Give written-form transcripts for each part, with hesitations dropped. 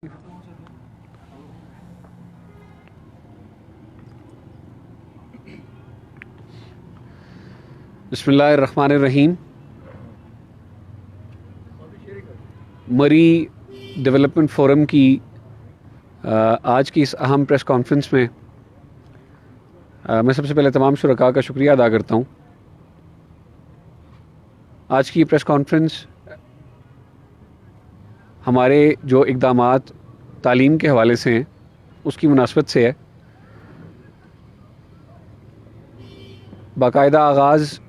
बिस्मिल्लाहिर्रहमानिर्रहीम। मरी development forum की आज की इस अहम प्रेस कॉन्फ्रेंस में मैं सबसे पहले तमाम शुरका का शुक्रिया अदा करता हूँ। आज की प्रेस कॉन्फ्रेंस हमारे जो इक़दामात तालीम के हवाले से हैं उसकी मुनासबत से है। बाकायदा आगाज़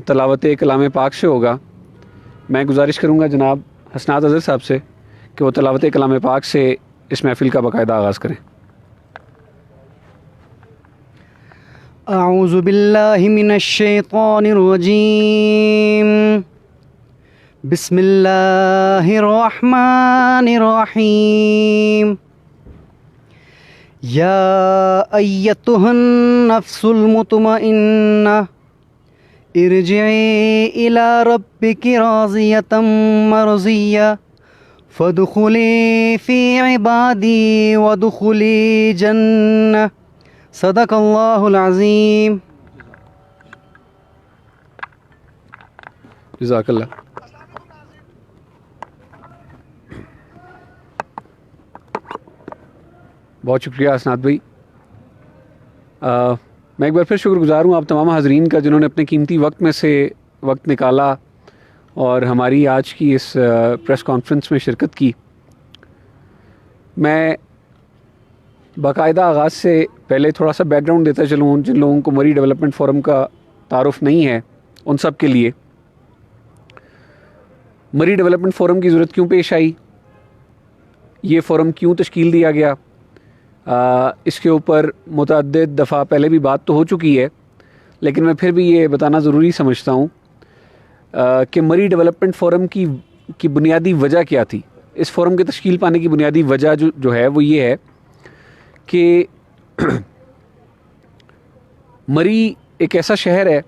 तलावत कलाम पाक से होगा। मैं गुजारिश करूँगा जनाब हसनात अज़हर साहब से कि वो तलावत कलाम पाक से इस महफ़िल का बाकायदा आगाज़ करें। अऊज़ु बिल्लाहि मिनश्शैतानिर्रजीम। बिस्मिल्लाहिर्रहमानिर्रहीम। या अय्यतुहन नफ्सुल मुतमइन्ना इरजिई इला रब्बिकी राज़ियतम मरज़िया फदखुली फ़ी इबादी वदखुली जन्नह। सदक़ल्लाहुल अज़ीम। जज़ाकल्लाह। बहुत शुक्रिया हसनात भाई। मैं एक बार फिर शुक्रगुज़ार हूँ आप तमाम हाज़रीन का जिन्होंने अपने कीमती वक्त में से वक्त निकाला और हमारी आज की इस प्रेस कॉन्फ्रेंस में शिरकत की। मैं बाकायदा आगाज़ से पहले थोड़ा सा बैकग्राउंड देता चलूँ जिन लोगों को मरी डेवलपमेंट फ़ोरम का तारुफ़ नहीं है उन सब के लिए। मरी डेवलपमेंट फ़ोरम की ज़रूरत क्यों पेश आई, ये फ़ोरम क्यों तश्कील दिया गया, इसके ऊपर मुतअद्दिद दफ़ा पहले भी बात तो हो चुकी है, लेकिन मैं फिर भी ये बताना ज़रूरी समझता हूँ कि मरी डेवलपमेंट फ़ोरम की बुनियादी वजह क्या थी। इस फ़ोरम के तश्कील पाने की बुनियादी वजह जो है वो ये है कि मरी एक ऐसा शहर है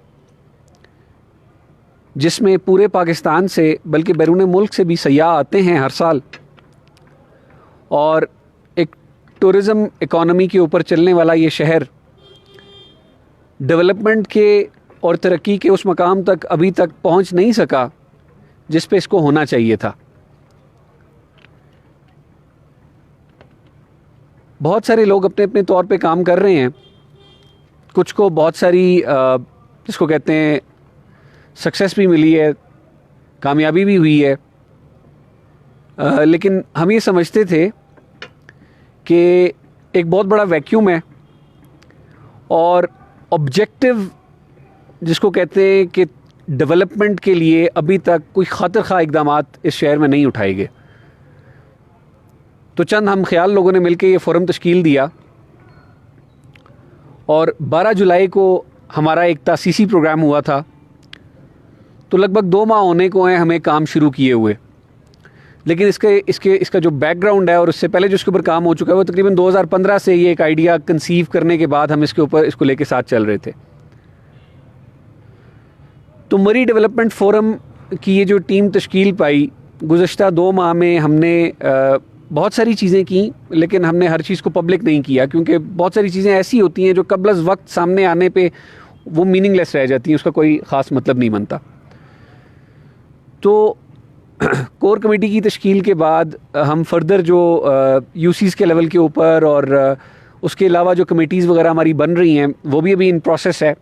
जिसमें पूरे पाकिस्तान से बल्कि बैरून मुल्क से भी सयाह आते हैं हर साल, और एक टूरिज़म इकॉनमी के ऊपर चलने वाला ये शहर डेवलपमेंट के और तरक्की के उस मकाम तक अभी तक पहुंच नहीं सका जिस पे इसको होना चाहिए था। बहुत सारे लोग अपने अपने तौर पे काम कर रहे हैं, कुछ को बहुत सारी जिसको कहते हैं सक्सेस भी मिली है, कामयाबी भी हुई है, लेकिन हम ये समझते थे कि एक बहुत बड़ा वैक्यूम है और ऑब्जेक्टिव जिसको कहते हैं कि डेवलपमेंट के लिए अभी तक कोई खातिर खा इक़दामात इस शहर में नहीं उठाए गए। तो चंद हम ख्याल लोगों ने मिलकर ये फ़ोरम तश्कील दिया और 12 जुलाई को हमारा एक तासीसी प्रोग्राम हुआ था। तो लगभग 2 माह होने को हैं हमें काम शुरू किए हुए, लेकिन इसका जो बैकग्राउंड है और उससे पहले जो इसके ऊपर काम हो चुका है वो तकरीबन 2015 से ये एक आइडिया कंसीव करने के बाद हम इसको लेके साथ चल रहे थे। तो मरी डेवलपमेंट फ़ोरम की ये जो टीम तश्कील पाई, गुज़श्ता 2 माह में हमने बहुत सारी चीज़ें की, लेकिन हमने हर चीज़ को पब्लिक नहीं किया क्योंकि बहुत सारी चीज़ें ऐसी होती हैं जो क़ब्ल अज़ वक्त सामने आने पे वो मीनिंगलेस रह जाती हैं, उसका कोई ख़ास मतलब नहीं बनता। तो कोर कमेटी की तश्कील के बाद हम फर्दर जो यूसीज़ के लेवल के ऊपर और उसके अलावा जो कमेटीज़ वगैरह हमारी बन रही हैं वो भी अभी इन प्रोसेस है,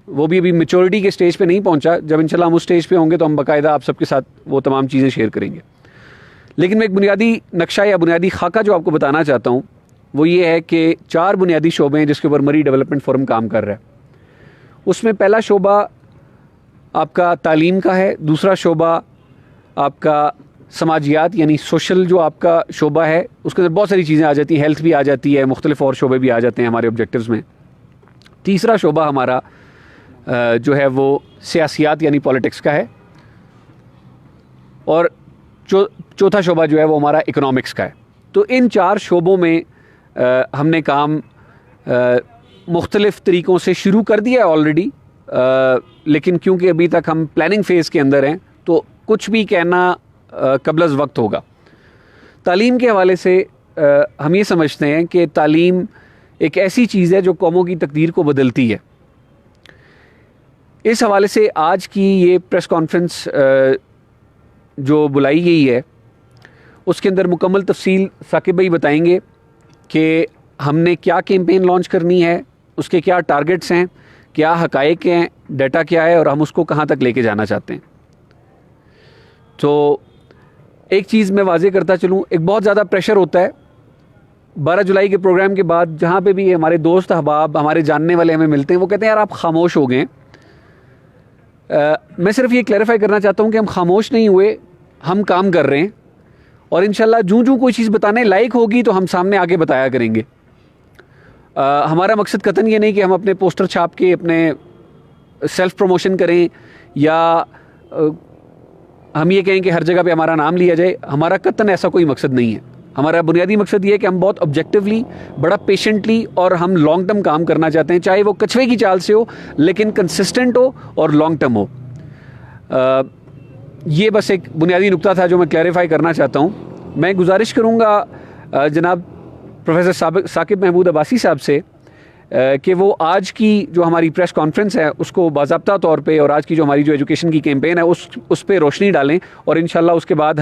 वो भी अभी मैच्योरिटी के स्टेज पे नहीं पहुंचा। जब इंशाल्लाह हम उस स्टेज पे होंगे तो हम बाकायदा आप सबके साथ वो तमाम चीज़ें शेयर करेंगे। लेकिन मैं एक बुनियादी नक्शा या बुनियादी खाका जो आपको बताना चाहता हूँ वो ये है कि 4 बुनियादी शोबे हैं जिसके ऊपर मरी डेवलपमेंट फ़ोरम काम कर रहा है। उसमें पहला शोबा आपका तालीम का है, दूसरा शोबा आपका समाजियात यानी सोशल जो आपका शोबा है उसके अंदर बहुत सारी चीज़ें आ जाती हैं, हेल्थ भी आ जाती है, मुख्तलिफ और शोबे भी आ जाते हैं हमारे ऑब्जेक्टिव्स में। तीसरा शोबा हमारा जो है वो सियासियात यानी पॉलिटिक्स का है, और चौथा शोबा जो है वो हमारा इकोनॉमिक्स का है। तो इन 4 शोबों में हमने काम मुख्तलिफ तरीक़ों से शुरू कर दिया है ऑलरेडी, लेकिन क्योंकि अभी तक हम प्लानिंग फ़ेज़ के अंदर हैं तो कुछ भी कहना क़ब्ल अज़ वक्त होगा। तालीम के हवाले से हम ये समझते हैं कि तालीम एक ऐसी चीज़ है जो कौमों की तकदीर को बदलती है। इस हवाले से आज की ये प्रेस कॉन्फ्रेंस जो बुलाई गई है उसके अंदर मुकम्मल तफसील साकिब भाई बताएंगे कि हमने क्या कैंपेन लॉन्च करनी है, उसके क्या टारगेट्स हैं, क्या हकायक हैं, डाटा क्या है और हम उसको कहाँ तक लेके जाना चाहते हैं। तो एक चीज़ मैं वाजे करता चलूँ, एक बहुत ज़्यादा प्रेशर होता है 12 जुलाई के प्रोग्राम के बाद, जहाँ पे भी हमारे दोस्त अहबाब हमारे जानने वाले हमें मिलते हैं, वो कहते हैं यार आप खामोश हो गए। मैं सिर्फ ये क्लैरिफाई करना चाहता हूँ कि हम खामोश नहीं हुए, हम काम कर रहे हैं और इंशाल्लाह जूं कोई चीज़ बताने लायक होगी तो हम सामने आके बताया करेंगे। हमारा मकसद कतन ये नहीं कि हम अपने पोस्टर छाप के अपने सेल्फ प्रमोशन करें या हम ये कहें कि हर जगह पे हमारा नाम लिया जाए। हमारा कतन ऐसा कोई मकसद नहीं है। हमारा बुनियादी मकसद ये है कि हम बहुत ऑब्जेक्टिवली, बड़ा पेशेंटली और हम लॉन्ग टर्म काम करना चाहते हैं, चाहे वो कछुए की चाल से हो लेकिन कंसिस्टेंट हो और लॉन्ग टर्म हो। ये बस एक बुनियादी नुक्ता था जो मैं क्लैरिफाई करना चाहता हूँ। मैं गुजारिश करूँगा जनाब प्रोफेसर साकिब महमूद अब्बासी साहब से कि वो आज की जो हमारी प्रेस कॉन्फ्रेंस है उसको बाज़ाब्ता तौर पे और आज की जो हमारी जो एजुकेशन की कैंपेन है उस पे रोशनी डालें और इंशाल्लाह उसके बाद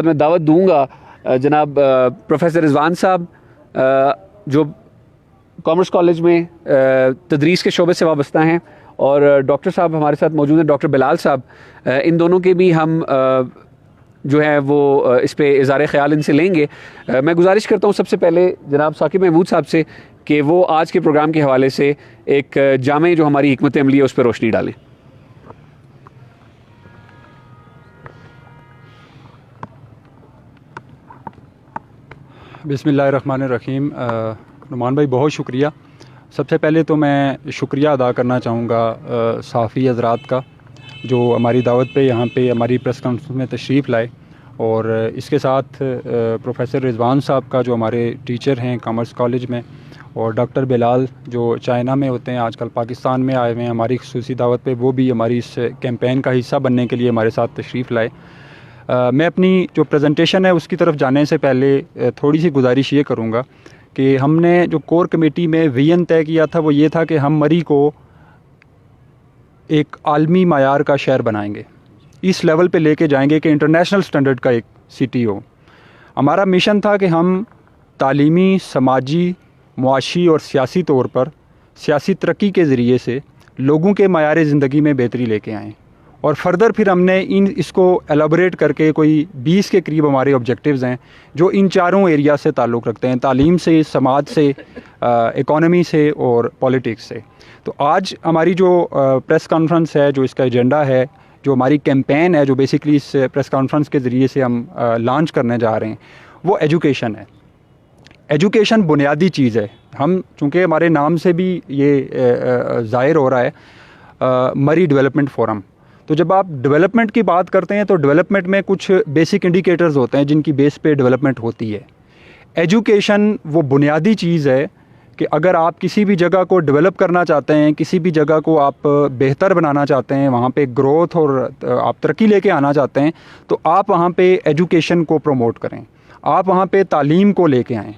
मैं दावत दूंगा जनाब प्रोफेसर रिजवान साहब जो कॉमर्स कॉलेज में तदरीस के शोबे से वाबस्ता हैं और डॉक्टर साहब हमारे साथ मौजूद हैं, डॉक्टर बिलाल साहब। इन दोनों के भी हम जो है वो इस पे इज़ारे ख्याल इनसे लेंगे। मैं गुजारिश करता हूँ सबसे पहले जनाब साकिब महमूद साहब से कि वो आज के प्रोग्राम के हवाले से एक जामे जो हमारी हिकमत अमली है उस पर रोशनी डालें। बिस्मिल्लाहिर्रहमानिर्रहीम। नुमान भाई बहुत शुक्रिया। सबसे पहले तो मैं शुक्रिया अदा करना चाहूँगा साफ़ी हज़रात का जो हमारी दावत पे यहाँ पे हमारी प्रेस कॉन्फ्रेंस में तशरीफ़ लाए और इसके साथ प्रोफेसर रिजवान साहब का जो हमारे टीचर हैं कॉमर्स कॉलेज में और डॉक्टर बिलाल जो चाइना में होते हैं आजकल पाकिस्तान में आए हुए हैं हमारी खुसूसी दावत पे, वो भी हमारी इस कैंपेन का हिस्सा बनने के लिए हमारे साथ तशरीफ़ लाए। मैं अपनी जो प्रेजेंटेशन है उसकी तरफ जाने से पहले थोड़ी सी गुजारिश ये करूँगा कि हमने जो कोर कमेटी में विजन तय किया था वो ये था कि हम मरी को एक आलमी मायार का शहर बनाएंगे, इस लेवल पे लेके जाएंगे कि इंटरनेशनल स्टैंडर्ड का एक सिटी हो। हमारा मिशन था कि हम तालीमी, समाजी, मुआशी और सियासी तौर पर सियासी तरक्की के ज़रिए से लोगों के मायार ज़िंदगी में बेहतरी लेके आएँ और फर्दर फिर हमने इसको एलाबोरेट करके कोई 20 के करीब हमारे ऑब्जेक्टिव्स हैं जो इन चारों एरिया से ताल्लुक़ रखते हैं, तालीम से, समाज से, इकोनॉमी से और पॉलिटिक्स से। तो आज हमारी जो प्रेस कॉन्फ्रेंस है, जो इसका एजेंडा है, जो हमारी कैंपेन है, जो बेसिकली इस प्रेस कॉन्फ्रेंस के ज़रिए से हम लॉन्च करने जा रहे हैं, वो एजुकेशन है। एजुकेशन बुनियादी चीज़ है। हम चूँकि हमारे नाम से भी ये ज़ाहिर हो रहा है मरी डेवलपमेंट फोरम, तो जब आप डेवलपमेंट की बात करते हैं तो डेवलपमेंट में कुछ बेसिक इंडिकेटर्स होते हैं जिनकी बेस पे डेवलपमेंट होती है। एजुकेशन वो बुनियादी चीज़ है कि अगर आप किसी भी जगह को डेवलप करना चाहते हैं, किसी भी जगह को आप बेहतर बनाना चाहते हैं, वहाँ पे ग्रोथ और आप तरक्की लेके आना चाहते हैं, तो आप वहाँ पे एजुकेशन को प्रमोट करें, आप वहाँ पे तालीम को लेके आएँ।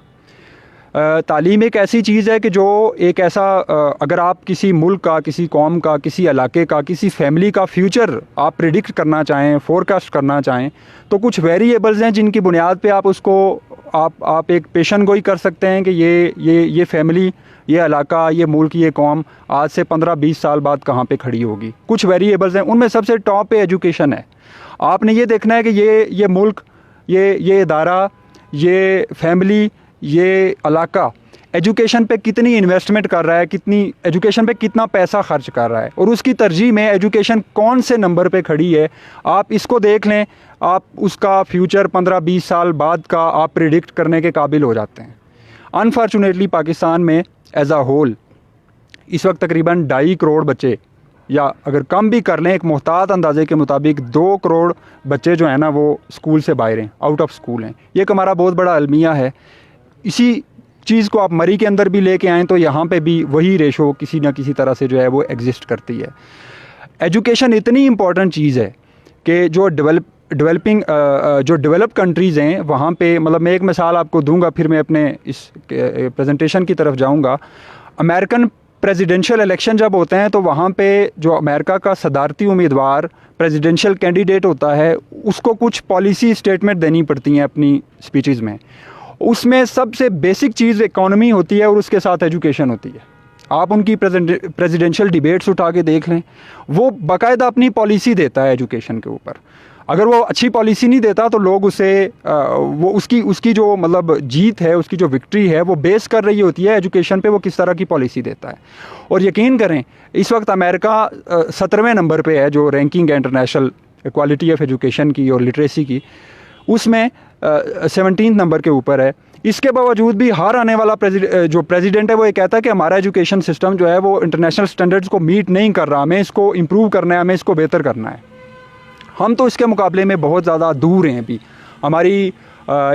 तालीम एक ऐसी चीज़ है कि जो एक ऐसा अगर आप किसी मुल्क का, किसी कौम का, किसी इलाके का, किसी फैमिली का फ्यूचर आप प्रिडिक्ट करना चाहें, फोरकास्ट करना चाहें, तो कुछ वेरिएबल्स हैं जिनकी बुनियाद पे आप उसको आप एक पेशन गोई कर सकते हैं कि ये फैमिली, ये इलाका, ये मुल्क, ये कौम आज से 15-20 साल बाद कहाँ पे खड़ी होगी। कुछ वेरिएबल्स हैं, उनमें सबसे टॉप पे एजुकेशन है। आपने ये देखना है कि ये मुल्क, ये इदारा, ये फैमिली, ये इलाका एजुकेशन पे कितनी इन्वेस्टमेंट कर रहा है, कितनी एजुकेशन पे कितना पैसा खर्च कर रहा है और उसकी तरजीह में एजुकेशन कौन से नंबर पे खड़ी है। आप इसको देख लें, आप उसका फ्यूचर 15-20 साल बाद का आप प्रिडिक्ट करने के काबिल हो जाते हैं। अनफॉर्चुनेटली पाकिस्तान में एज आ होल इस वक्त तकरीबन 2.5 करोड़ बच्चे, या अगर कम भी कर लें, एक मुहतात अंदाजे के मुताबिक 2 करोड़ बच्चे जो हैं ना वो स्कूल से बाहर हैं, आउट ऑफ स्कूल हैं। ये एक हमारा बहुत बड़ा अलमिया है। इसी चीज़ को आप मरी के अंदर भी लेके आएँ तो यहाँ पे भी वही रेशो किसी न किसी तरह से जो है वो एग्जिस्ट करती है। एजुकेशन इतनी इम्पॉर्टेंट चीज़ है कि जो जो डेवलप कंट्रीज़ हैं वहाँ पे, मतलब मैं एक मिसाल आपको दूंगा, फिर मैं अपने इस प्रेजेंटेशन की तरफ जाऊंगा। अमेरिकन प्रेसिडेंशियल इलेक्शन जब होते हैं तो वहाँ पे जो अमेरिका का सदारती उम्मीदवार प्रेसिडेंशियल कैंडिडेट होता है उसको कुछ पॉलिसी स्टेटमेंट देनी पड़ती हैं अपनी स्पीचेस में। उसमें सबसे बेसिक चीज़ इकोनॉमी होती है और उसके साथ एजुकेशन होती है। आप उनकी प्रेसिडेंशियल डिबेट्स उठा के देख लें, वो बाकायदा अपनी पॉलिसी देता है एजुकेशन के ऊपर। अगर वो अच्छी पॉलिसी नहीं देता तो लोग उसे वो उसकी जो मतलब जीत है, उसकी जो विक्ट्री है, वो बेस कर रही होती है एजुकेशन पे, वो किस तरह की पॉलिसी देता है। और यकीन करें इस वक्त अमेरिका 17वें नंबर पे है जो रैंकिंग है इंटरनेशनल क्वालिटी ऑफ एजुकेशन की और लिटरेसी की, उसमें 17 नंबर के ऊपर है। इसके बावजूद भी हर आने वाला जो प्रेसिडेंट है वो ये कहता है कि हमारा एजुकेशन सिस्टम जो है वो इंटरनेशनल स्टैंडर्ड्स को मीट नहीं कर रहा, हमें इसको इम्प्रूव करना है, हमें इसको बेहतर करना है। हम तो इसके मुकाबले में बहुत ज़्यादा दूर हैं। अभी हमारी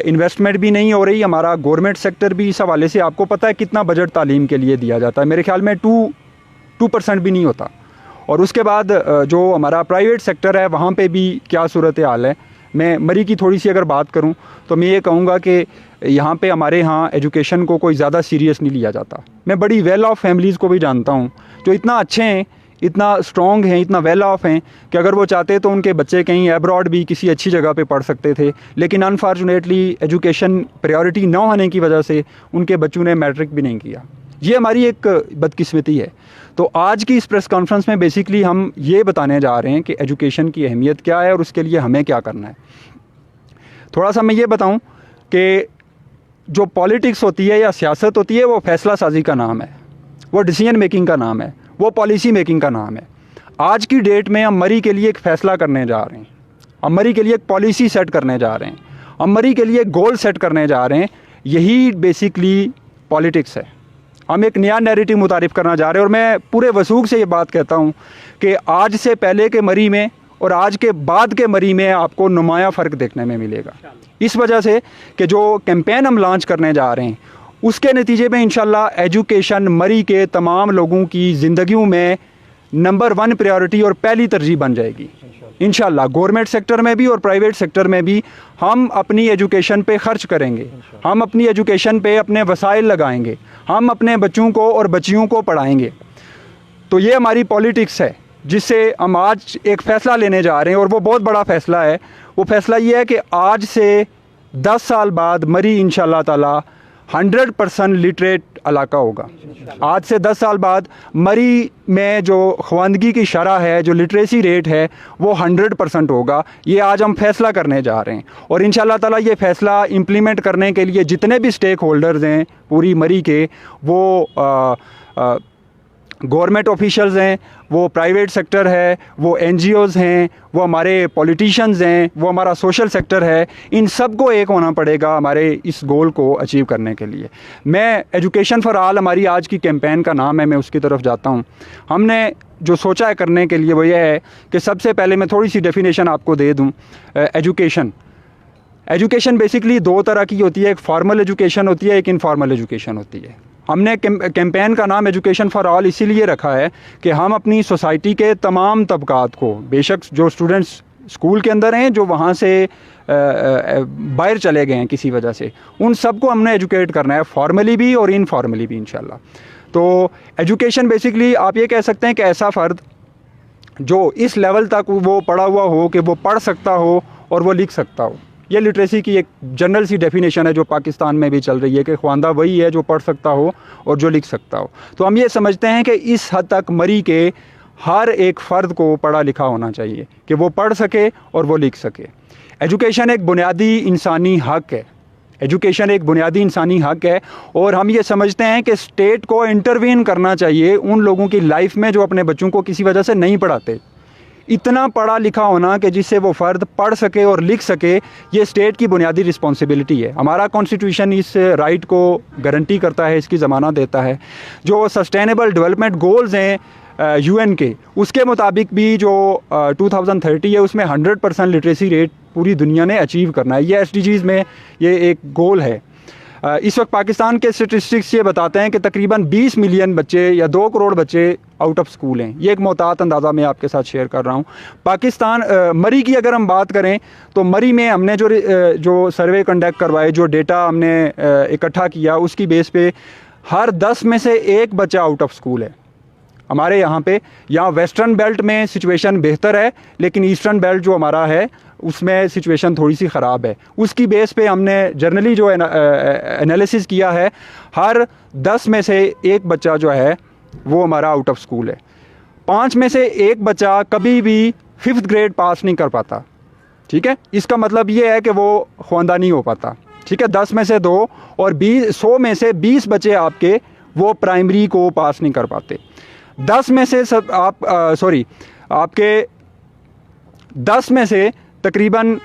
इन्वेस्टमेंट भी नहीं हो रही, हमारा गवर्नमेंट सेक्टर भी, इस हवाले से आपको पता है कितना बजट तालीम के लिए दिया जाता है, मेरे ख्याल में 2% भी नहीं होता। और उसके बाद जो हमारा प्राइवेट सेक्टर है वहाँ पे भी क्या सूरत हाल है। मैं मरी की थोड़ी सी अगर बात करूं तो मैं ये कहूँगा कि यहाँ पे हमारे यहाँ एजुकेशन को कोई ज़्यादा सीरियस नहीं लिया जाता। मैं बड़ी वेल ऑफ फैमिलीज़ को भी जानता हूँ जो इतना अच्छे हैं, इतना स्ट्रॉन्ग हैं, इतना वेल ऑफ हैं कि अगर वो चाहते तो उनके बच्चे कहीं अब्रॉड भी किसी अच्छी जगह पे पढ़ सकते थे, लेकिन अनफॉर्चुनेटली एजुकेशन प्रायोरिटी न होने की वजह से उनके बच्चों ने मैट्रिक भी नहीं किया। ये हमारी एक बदकिस्मती है। तो आज की इस प्रेस कॉन्फ्रेंस में बेसिकली हम ये बताने जा रहे हैं कि एजुकेशन की अहमियत क्या है और उसके लिए हमें क्या करना है। थोड़ा सा मैं ये बताऊं कि जो पॉलिटिक्स होती है या सियासत होती है वो फैसला साजी का नाम है, वो डिसीजन मेकिंग का नाम है, वो पॉलिसी मेकिंग का नाम है। आज की डेट में हम मरी के लिए एक फ़ैसला करने जा रहे हैं, हम मरी के लिए एक पॉलिसी सेट करने जा रहे हैं, हम मरी के लिए एक गोल सेट करने जा रहे हैं। यही बेसिकली पॉलिटिक्स है। हम एक नया नैरेटिव मुतारिफ करना जा रहे हैं। और मैं पूरे वसूख से ये बात कहता हूँ कि आज से पहले के मरी में और आज के बाद के मरी में आपको नुमाया फ़र्क देखने में मिलेगा। इस वजह से कि जो कैंपेन हम लॉन्च करने जा रहे हैं उसके नतीजे में इंशाल्लाह एजुकेशन मरी के तमाम लोगों की ज़िंदगियों में नंबर 1 प्रायोरिटी और पहली तरजीह बन जाएगी इंशाल्लाह। गवर्नमेंट सेक्टर में भी और प्राइवेट सेक्टर में भी हम अपनी एजुकेशन पे ख़र्च करेंगे, हम अपनी एजुकेशन पे अपने वसाइल लगाएंगे, हम अपने बच्चों को और बच्चियों को पढ़ाएंगे। तो ये हमारी पॉलिटिक्स है जिससे हम आज एक फ़ैसला लेने जा रहे हैं और वो बहुत बड़ा फ़ैसला है। वो फ़ैसला ये है कि आज से 10 साल बाद मरी इंशाल्लाह ताला 100% लिटरेट इलाका होगा। आज से 10 साल बाद मरी में जो ख्वानदगी की शरह है, जो लिटरेसी रेट है, वो 100% होगा। ये आज हम फैसला करने जा रहे हैं और इंशाल्लाह ताला ये फ़ैसला इम्प्लीमेंट करने के लिए जितने भी स्टेक होल्डर्स हैं पूरी मरी के, वो गवर्नमेंट ऑफिशियल्स हैं, वो प्राइवेट सेक्टर है, वो NGOs हैं, वो हमारे पॉलिटिशियंस हैं, वो हमारा सोशल सेक्टर है, इन सब को एक होना पड़ेगा हमारे इस गोल को अचीव करने के लिए। मैं एजुकेशन फॉर ऑल हमारी आज की कैंपेन का नाम है, मैं उसकी तरफ जाता हूँ। हमने जो सोचा है करने के लिए वो ये है कि सबसे पहले मैं थोड़ी सी डेफिनेशन आपको दे दूँ। एजुकेशन बेसिकली 2 तरह की होती है, एक फॉर्मल एजुकेशन होती है, एक इनफॉर्मल एजुकेशन होती है। हमने कैंपेन का नाम एजुकेशन फॉर ऑल इसीलिए रखा है कि हम अपनी सोसाइटी के तमाम तबकात को, बेशक जो स्टूडेंट्स स्कूल के अंदर हैं, जो वहाँ से बाहर चले गए हैं किसी वजह से, उन सबको हमने एजुकेट करना है, फॉर्मली भी और इनफॉर्मली भी इंशाल्लाह। तो एजुकेशन बेसिकली आप ये कह सकते हैं कि ऐसा फ़र्द जो इस लेवल तक वो पढ़ा हुआ हो कि वो पढ़ सकता हो और वो लिख सकता हो। ये लिटरेसी की एक जनरल सी डेफिनेशन है जो पाकिस्तान में भी चल रही है कि ख्वानदा वही है जो पढ़ सकता हो और जो लिख सकता हो। तो हम ये समझते हैं कि इस हद तक मरी के हर एक फ़र्द को पढ़ा लिखा होना चाहिए कि वो पढ़ सके और वो लिख सके। एजुकेशन एक बुनियादी इंसानी हक़ है, एजुकेशन एक बुनियादी इंसानी हक़ है और हम ये समझते हैं कि स्टेट को इंटरवीन करना चाहिए उन लोगों की लाइफ में जो अपने बच्चों को किसी वजह से नहीं पढ़ाते। इतना पढ़ा लिखा होना कि जिससे वो फ़र्द पढ़ सके और लिख सके, ये स्टेट की बुनियादी रिस्पॉन्सिबिलिटी है। हमारा कॉन्स्टिट्यूशन इस राइट को गारंटी करता है, इसकी ज़मानत देता है। जो सस्टेनेबल डेवलपमेंट गोल्स हैं UN के, उसके मुताबिक भी जो 2030 है उसमें 100% लिटरेसी रेट पूरी दुनिया ने अचीव करना है। ये SDGs में ये एक गोल है। इस वक्त पाकिस्तान के स्टेटिस्टिक्स ये बताते हैं कि तकरीबन 20 मिलियन बच्चे या 2 करोड़ बच्चे आउट ऑफ स्कूल हैं। ये एक मोहतात अंदाज़ा मैं आपके साथ शेयर कर रहा हूँ। पाकिस्तान मरी की अगर हम बात करें तो मरी में हमने जो सर्वे कंडक्ट करवाए, जो डेटा हमने इकट्ठा किया, उसकी बेस पे हर 10 में से 1 बच्चा आउट ऑफ स्कूल है। हमारे यहाँ वेस्टर्न बेल्ट में सिचुएशन बेहतर है, लेकिन ईस्टर्न बेल्ट जो हमारा है उसमें सिचुएशन थोड़ी सी ख़राब है। उसकी बेस पे हमने जर्नली जो एनालिसिस किया है, हर 10 में से 1 बच्चा जो है वो हमारा आउट ऑफ स्कूल है। 5 में से 1 बच्चा कभी भी 5th ग्रेड पास नहीं कर पाता। ठीक है, इसका मतलब ये है कि वो ख्वानदा नहीं हो पाता। ठीक है, 10 में से 2 और 100 में से 20 बच्चे आपके वो प्राइमरी को पास नहीं कर पाते। 10 में से आपके 10 में से तकरीबन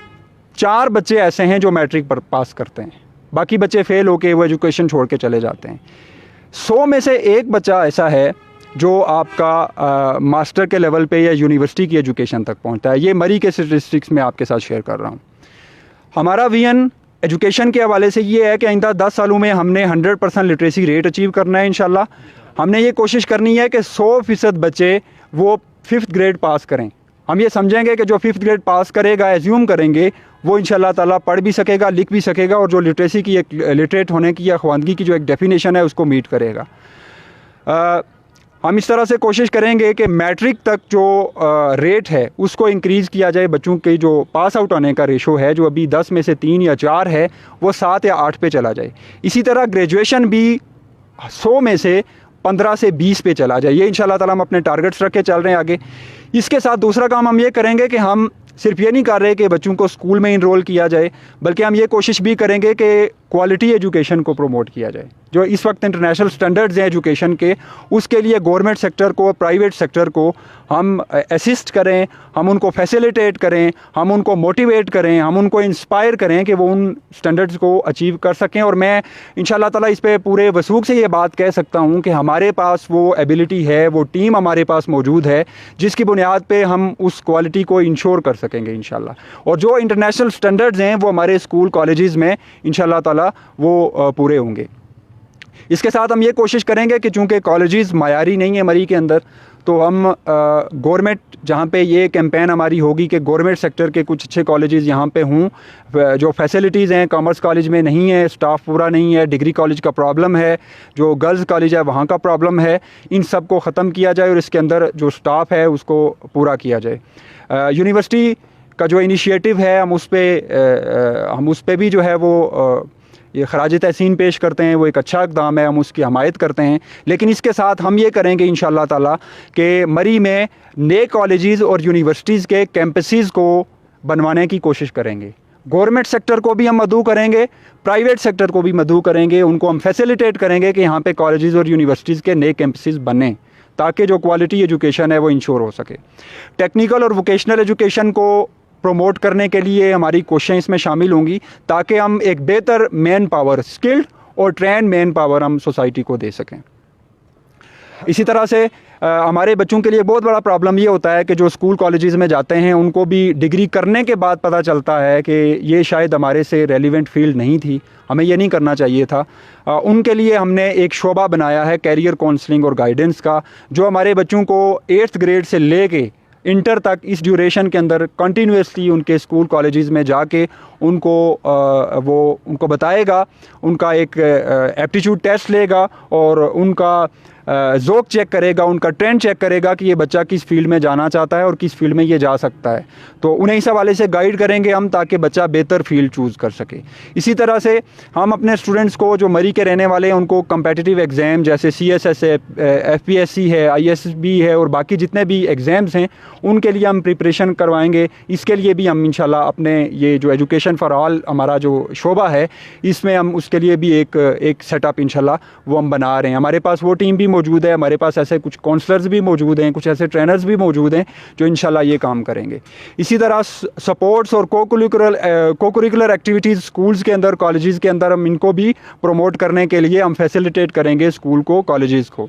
4 बच्चे ऐसे हैं जो मैट्रिक पर पास करते हैं, बाकी बच्चे फेल होके वो एजुकेशन छोड़ के चले जाते हैं। 100 में से 1 बच्चा ऐसा है जो आपका मास्टर के लेवल पे या यूनिवर्सिटी की एजुकेशन तक पहुंचता है। ये मरी के स्टेटिस्टिक्स में आपके साथ शेयर कर रहा हूँ। हमारा विजन एजुकेशन के हवाले से ये है कि आइंदा 10 सालों में हमने 100% लिटरेसी रेट अचीव करना है इंशाल्लाह। हमने ये कोशिश करनी है कि 100% बच्चे वो 5th ग्रेड पास करें। हम ये समझेंगे कि जो 5th ग्रेड पास करेगा, एज्यूम करेंगे, वो इंशाल्लाह ताला पढ़ भी सकेगा, लिख भी सकेगा, और जो लिटरेसी की एक लिटरेट होने की या ख्वानगी की जो एक डेफिनेशन है उसको मीट करेगा। हम इस तरह से कोशिश करेंगे कि मैट्रिक तक जो रेट है उसको इंक्रीज़ किया जाए। बच्चों के जो पास आउट होने का रेशो है, जो अभी 10 में से 3 या 4 है, वो 7 या 8 पे चला जाए। इसी तरह ग्रेजुएशन भी 100 में से 15 से 20 पे चला जाए। ये इंशाल्लाह ताला हम अपने टारगेट्स रख के चल रहे हैं आगे। इसके साथ दूसरा काम हम ये करेंगे कि हम सिर्फ ये नहीं कर रहे कि बच्चों को स्कूल में इनरोल किया जाए, बल्कि हम ये कोशिश भी करेंगे कि क्वालिटी एजुकेशन को प्रमोट किया जाए। जो इस वक्त इंटरनेशनल स्टैंडर्ड्स हैं एजुकेशन के, उसके लिए गवर्नमेंट सेक्टर को, प्राइवेट सेक्टर को हम असिस्ट करें, हम उनको फैसिलिटेट करें, हम उनको मोटिवेट करें, हम उनको इंस्पायर करें कि वो उन स्टैंडर्ड्स को अचीव कर सकें। और मैं इंशाल्लाह ताला इस पे पूरे वसूख से ये बात कह सकता हूँ कि हमारे पास वो एबिलिटी है, वो टीम हमारे पास मौजूद है, जिसकी बुनियाद पे हम उस क्वालिटी को इंश्योर कर सकेंगे इंशाल्लाह। और जो इंटरनेशनल स्टैंडर्ड्स हैं वो हमारे स्कूल कॉलेजेस में इंशाल्लाह ताला वो पूरे होंगे। इसके साथ हम ये कोशिश करेंगे कि चूँकि कॉलेजेस मायारी नहीं है मरी के अंदर, तो हम गवर्नमेंट, जहाँ पे ये कैंपेन हमारी होगी कि गवर्नमेंट सेक्टर के कुछ अच्छे कॉलेजेस यहाँ पे हों। जो फैसिलिटीज़ हैं, कॉमर्स कॉलेज में नहीं है, स्टाफ पूरा नहीं है, डिग्री कॉलेज का प्रॉब्लम है, जो गर्ल्स कॉलेज है वहाँ का प्रॉब्लम है, इन सब को ख़त्म किया जाए और इसके अंदर जो स्टाफ है उसको पूरा किया जाए। यूनिवर्सिटी का जो इनिशिएटिव है हम उस पे भी जो है वो ये खराज तहसीन पेश करते हैं। वो एक अच्छा इक़दाम है, हम उसकी हमायत करते हैं। लेकिन इसके साथ हम ये करेंगे इंशाल्लाह ताला कि मरी में नए कॉलेजेस और यूनिवर्सिटीज़ के कैंपसेस को बनवाने की कोशिश करेंगे। गवर्नमेंट सेक्टर को भी हम मदऊ करेंगे, प्राइवेट सेक्टर को भी मदऊ करेंगे। उनको हम फैसिलिटेट करेंगे कि यहाँ पे कॉलेजेस और यूनिवर्सिटीज़ के नए कैंपसेस बने, ताकि जो क्वालिटी एजुकेशन है वो इंश्योर हो सके। टेक्निकल और वोकेशनल एजुकेशन को प्रमोट करने के लिए हमारी कोशिशें इसमें शामिल होंगी, ताकि हम एक बेहतर मैन पावर, स्किल्ड और ट्रेन मैन पावर हम सोसाइटी को दे सकें। इसी तरह से हमारे बच्चों के लिए बहुत बड़ा प्रॉब्लम ये होता है कि जो स्कूल कॉलेजेस में जाते हैं उनको भी डिग्री करने के बाद पता चलता है कि ये शायद हमारे से रेलिवेंट फील्ड नहीं थी, हमें ये नहीं करना चाहिए था। उनके लिए हमने एक शोबा बनाया है कैरियर काउंसलिंग और गाइडेंस का, जो हमारे बच्चों को 8th ग्रेड से ले के इंटर तक इस ड्यूरेशन के अंदर कंटिन्यूसली उनके स्कूल कॉलेजेस में जाके उनको बताएगा, उनका एक एप्टीट्यूड टेस्ट लेगा और उनका ज़ोक चेक करेगा, उनका ट्रेंड चेक करेगा कि ये बच्चा किस फील्ड में जाना चाहता है और किस फील्ड में ये जा सकता है। तो उन्हें इस हवाले से गाइड करेंगे हम, ताकि बच्चा बेहतर फील्ड चूज़ कर सके। इसी तरह से हम अपने स्टूडेंट्स को, जो मरी के रहने वाले हैं, उनको कम्पटिटिव एग्ज़ाम जैसे CSS है, FPSC है, ISB है और बाकी जितने भी एग्ज़ाम्स हैं उनके लिए हम प्रिपरेशन करवाएंगे। इसके लिए भी हम इंशाल्लाह अपने ये जो एजुकेशन फॉर ऑल हमारा जो शोबा है, इसमें हम उसके लिए भी एक सेटअप इंशाल्लाह वो हम बना रहे हैं। हमारे पास वो टीम भी मौजूद है, हमारे पास ऐसे कुछ काउंसलर्स भी मौजूद हैं, कुछ ऐसे ट्रेनर्स भी मौजूद हैं जो इंशाल्लाह ये काम करेंगे। इसी तरह सपोर्ट्स और को-करिकुलर एक्टिविटीज़ स्कूल्स के अंदर, कॉलेजेस के अंदर हम इनको भी प्रमोट करने के लिए हम फैसिलिटेट करेंगे स्कूल को, कॉलेजेस को।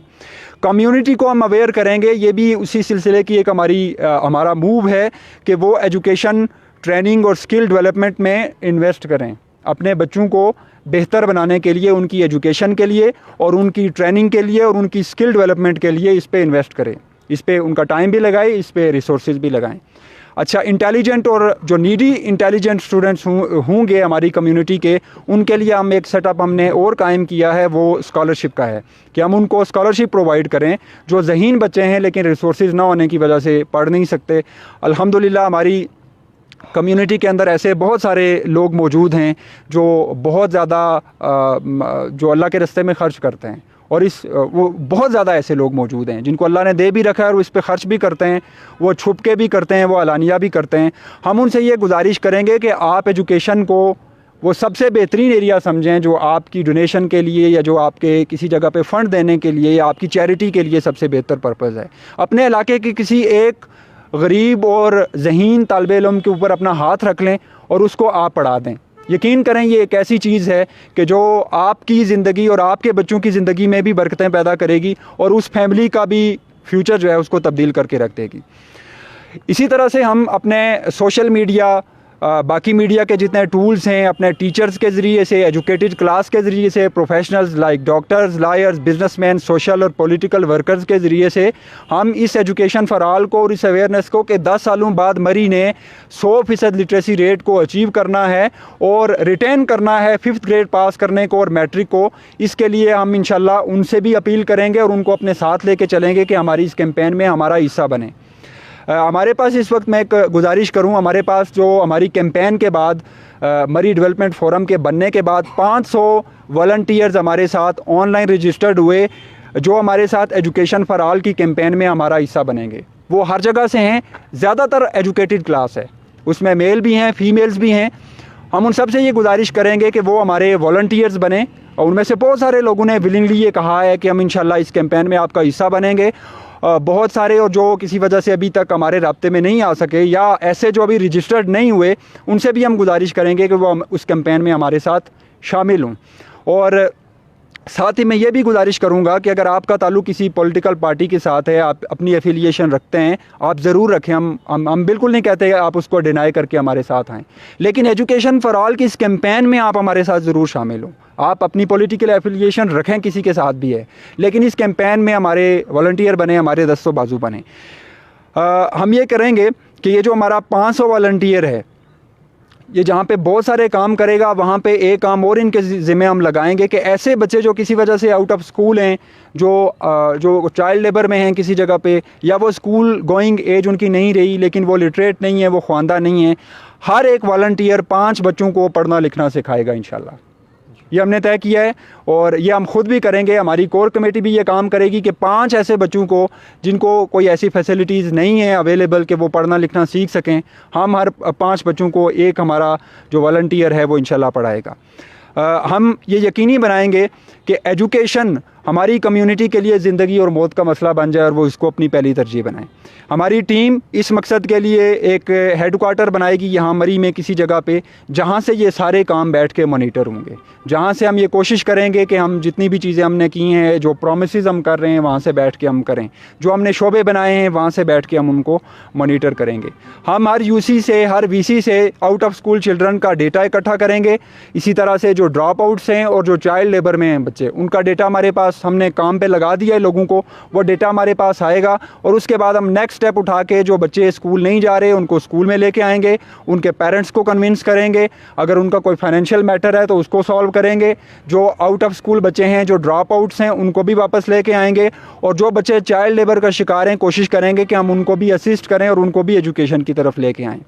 कम्युनिटी को हम अवेयर करेंगे, ये भी उसी सिलसिले की एक हमारा मूव है कि वो एजुकेशन, ट्रेनिंग और स्किल डेवलपमेंट में इन्वेस्ट करें, अपने बच्चों को बेहतर बनाने के लिए, उनकी एजुकेशन के लिए और उनकी ट्रेनिंग के लिए और उनकी स्किल डेवलपमेंट के लिए इस पे इन्वेस्ट करें, इस पे उनका टाइम भी लगाएं, इस पे रिसोर्सेज भी लगाएं। अच्छा, इंटेलिजेंट और जो नीडी इंटेलिजेंट स्टूडेंट्स होंगे हमारी कम्युनिटी के, उनके लिए हम एक सेटअप हमने और कायम किया है, वो स्कॉलरशिप का है कि हम उनको स्कॉलरशिप प्रोवाइड करें जो ज़हीन बच्चे हैं लेकिन रिसोर्सेज ना होने की वजह से पढ़ नहीं सकते। अल्हम्दुलिल्लाह हमारी कम्युनिटी के अंदर ऐसे बहुत सारे लोग मौजूद हैं जो बहुत ज़्यादा जो अल्लाह के रास्ते में ख़र्च करते हैं, और वो बहुत ज़्यादा ऐसे लोग मौजूद हैं जिनको अल्लाह ने दे भी रखा है और वो इस पे ख़र्च भी करते हैं, वो छुप के भी करते हैं, वो अलानिया भी करते हैं। हम उनसे ये गुजारिश करेंगे कि आप एजुकेशन को वो सबसे बेहतरीन एरिया समझें जो आपकी डोनेशन के लिए या जो आपके किसी जगह पे फ़ंड देने के लिए या आपकी चैरिटी के लिए सबसे बेहतर पर्पज़ है। अपने इलाके के किसी एक गरीब और ज़हीन तालिब इल्म के ऊपर अपना हाथ रख लें और उसको आप पढ़ा दें। यकीन करें ये एक ऐसी चीज़ है कि जो आपकी ज़िंदगी और आपके बच्चों की ज़िंदगी में भी बरकतें पैदा करेगी और उस फैमिली का भी फ्यूचर जो है उसको तब्दील करके रख देगी। इसी तरह से हम अपने सोशल मीडिया, बाकी मीडिया के जितने टूल्स हैं, अपने टीचर्स के ज़रिए से, एजुकेटेड क्लास के ज़रिए से, professionals like doctors, lawyers, businessman, social और पॉलिटिकल वर्कर्स के ज़रिए से हम इस एजुकेशन फॉर ऑल को और इस अवेयरनेस को कि 10 सालों बाद मरी ने 100% लिटरेसी रेट को अचीव करना है और रिटेन करना है 5th ग्रेड पास करने को और मैट्रिक को। इसके लिए हम इंशाल्लाह उनसे भी अपील करेंगे और उनको अपने साथ लेके चलेंगे कि हमारी इस कैंपेन में हमारा हिस्सा बने। हमारे पास इस वक्त मैं एक गुजारिश करूं, हमारे पास जो हमारी कैंपेन के बाद मरी डेवलपमेंट फोरम के बनने के बाद 500 वॉलंटियर्स हमारे साथ ऑनलाइन रजिस्टर्ड हुए जो हमारे साथ एजुकेशन फॉर ऑल की कैंपेन में हमारा हिस्सा बनेंगे। वो हर जगह से हैं, ज़्यादातर एजुकेटेड क्लास है, उसमें मेल भी हैं, फीमेल्स भी हैं। हम उन सब से ये गुजारिश करेंगे कि वो हमारे वॉलंटियर्स बने और उनमें से बहुत सारे लोगों ने विलिंगली ये कहा है कि हम इंशाल्लाह इस कैंपेन में आपका हिस्सा बनेंगे। बहुत सारे और जो किसी वजह से अभी तक हमारे राब्ते में नहीं आ सके या ऐसे जो अभी रजिस्टर्ड नहीं हुए, उनसे भी हम गुजारिश करेंगे कि वो उस कैंपेन में हमारे साथ शामिल हों। और साथ ही मैं ये भी गुजारिश करूंगा कि अगर आपका ताल्लुक़ किसी पॉलिटिकल पार्टी के साथ है, आप अपनी एफिलिएशन रखते हैं, आप ज़रूर रखें। हम बिल्कुल नहीं कहते आप उसको डिनाई करके हमारे साथ आएँ, लेकिन एजुकेशन फॉर ऑल की इस कैंपेन में आप हमारे साथ ज़रूर शामिल हों। आप अपनी पॉलिटिकल एफिलिएशन रखें, किसी के साथ भी है, लेकिन इस कैंपेन में हमारे वॉलंटियर बने, हमारे दस्तों बाजू बने। हम ये करेंगे कि ये जो हमारा 500 वॉलंटियर है, ये जहाँ पे बहुत सारे काम करेगा, वहाँ पे एक काम और इनके ज़िम्मे हम लगाएंगे कि ऐसे बच्चे जो किसी वजह से आउट ऑफ स्कूल हैं, जो चाइल्ड लेबर में हैं किसी जगह पे, या वो स्कूल गोइंग एज उनकी नहीं रही लेकिन वो लिटरेट नहीं है, वो ख्वानदा नहीं है, हर एक वॉलंटियर 5 बच्चों को पढ़ना लिखना सिखाएगा इंशाल्लाह। ये हमने तय किया है और ये हम खुद भी करेंगे। हमारी कोर कमेटी भी ये काम करेगी कि 5 ऐसे बच्चों को जिनको कोई ऐसी फैसिलिटीज़ नहीं है अवेलेबल कि वो पढ़ना लिखना सीख सकें, हम हर 5 बच्चों को एक हमारा जो वॉलंटियर है वो इंशाल्लाह पढ़ाएगा। हम ये यकीनी बनाएंगे कि एजुकेशन हमारी कम्युनिटी के लिए ज़िंदगी और मौत का मसला बन जाए और वो इसको अपनी पहली तरजीह बनाएं। हमारी टीम इस मकसद के लिए एक हेडक्वार्टर बनाएगी यहाँ मरी में किसी जगह पे, जहाँ से ये सारे काम बैठ के मॉनिटर होंगे, जहाँ से हम ये कोशिश करेंगे कि हम जितनी भी चीज़ें हमने की हैं, जो प्रोमिसेस हम कर रहे हैं, वहाँ से बैठ के हम करें, जो हमने शोबे बनाए हैं वहाँ से बैठ के हम उनको मॉनिटर करेंगे। हम हर यूसी से, हर वीसी से आउट ऑफ स्कूल चिल्ड्रन का डेटा इकट्ठा करेंगे। इसी तरह से जो ड्रॉप आउट्स हैं और जो चाइल्ड लेबर में हैं बच्चे, उनका डेटा हमारे पास, हमने काम पे लगा दिया है लोगों को, वो डेटा हमारे पास आएगा और उसके बाद हम नेक्स्ट स्टेप उठा के जो बच्चे स्कूल नहीं जा रहे उनको स्कूल में लेके आएंगे, उनके पेरेंट्स को कन्विंस करेंगे, अगर उनका कोई फाइनेंशियल मैटर है तो उसको सॉल्व करेंगे। जो आउट ऑफ स्कूल बच्चे हैं, जो ड्रॉप आउट्स हैं, उनको भी वापस लेके आएंगे और जो बच्चे चाइल्ड लेबर का शिकार हैं कोशिश करेंगे कि हम उनको भी असिस्ट करें और उनको भी एजुकेशन की तरफ लेके आएँ।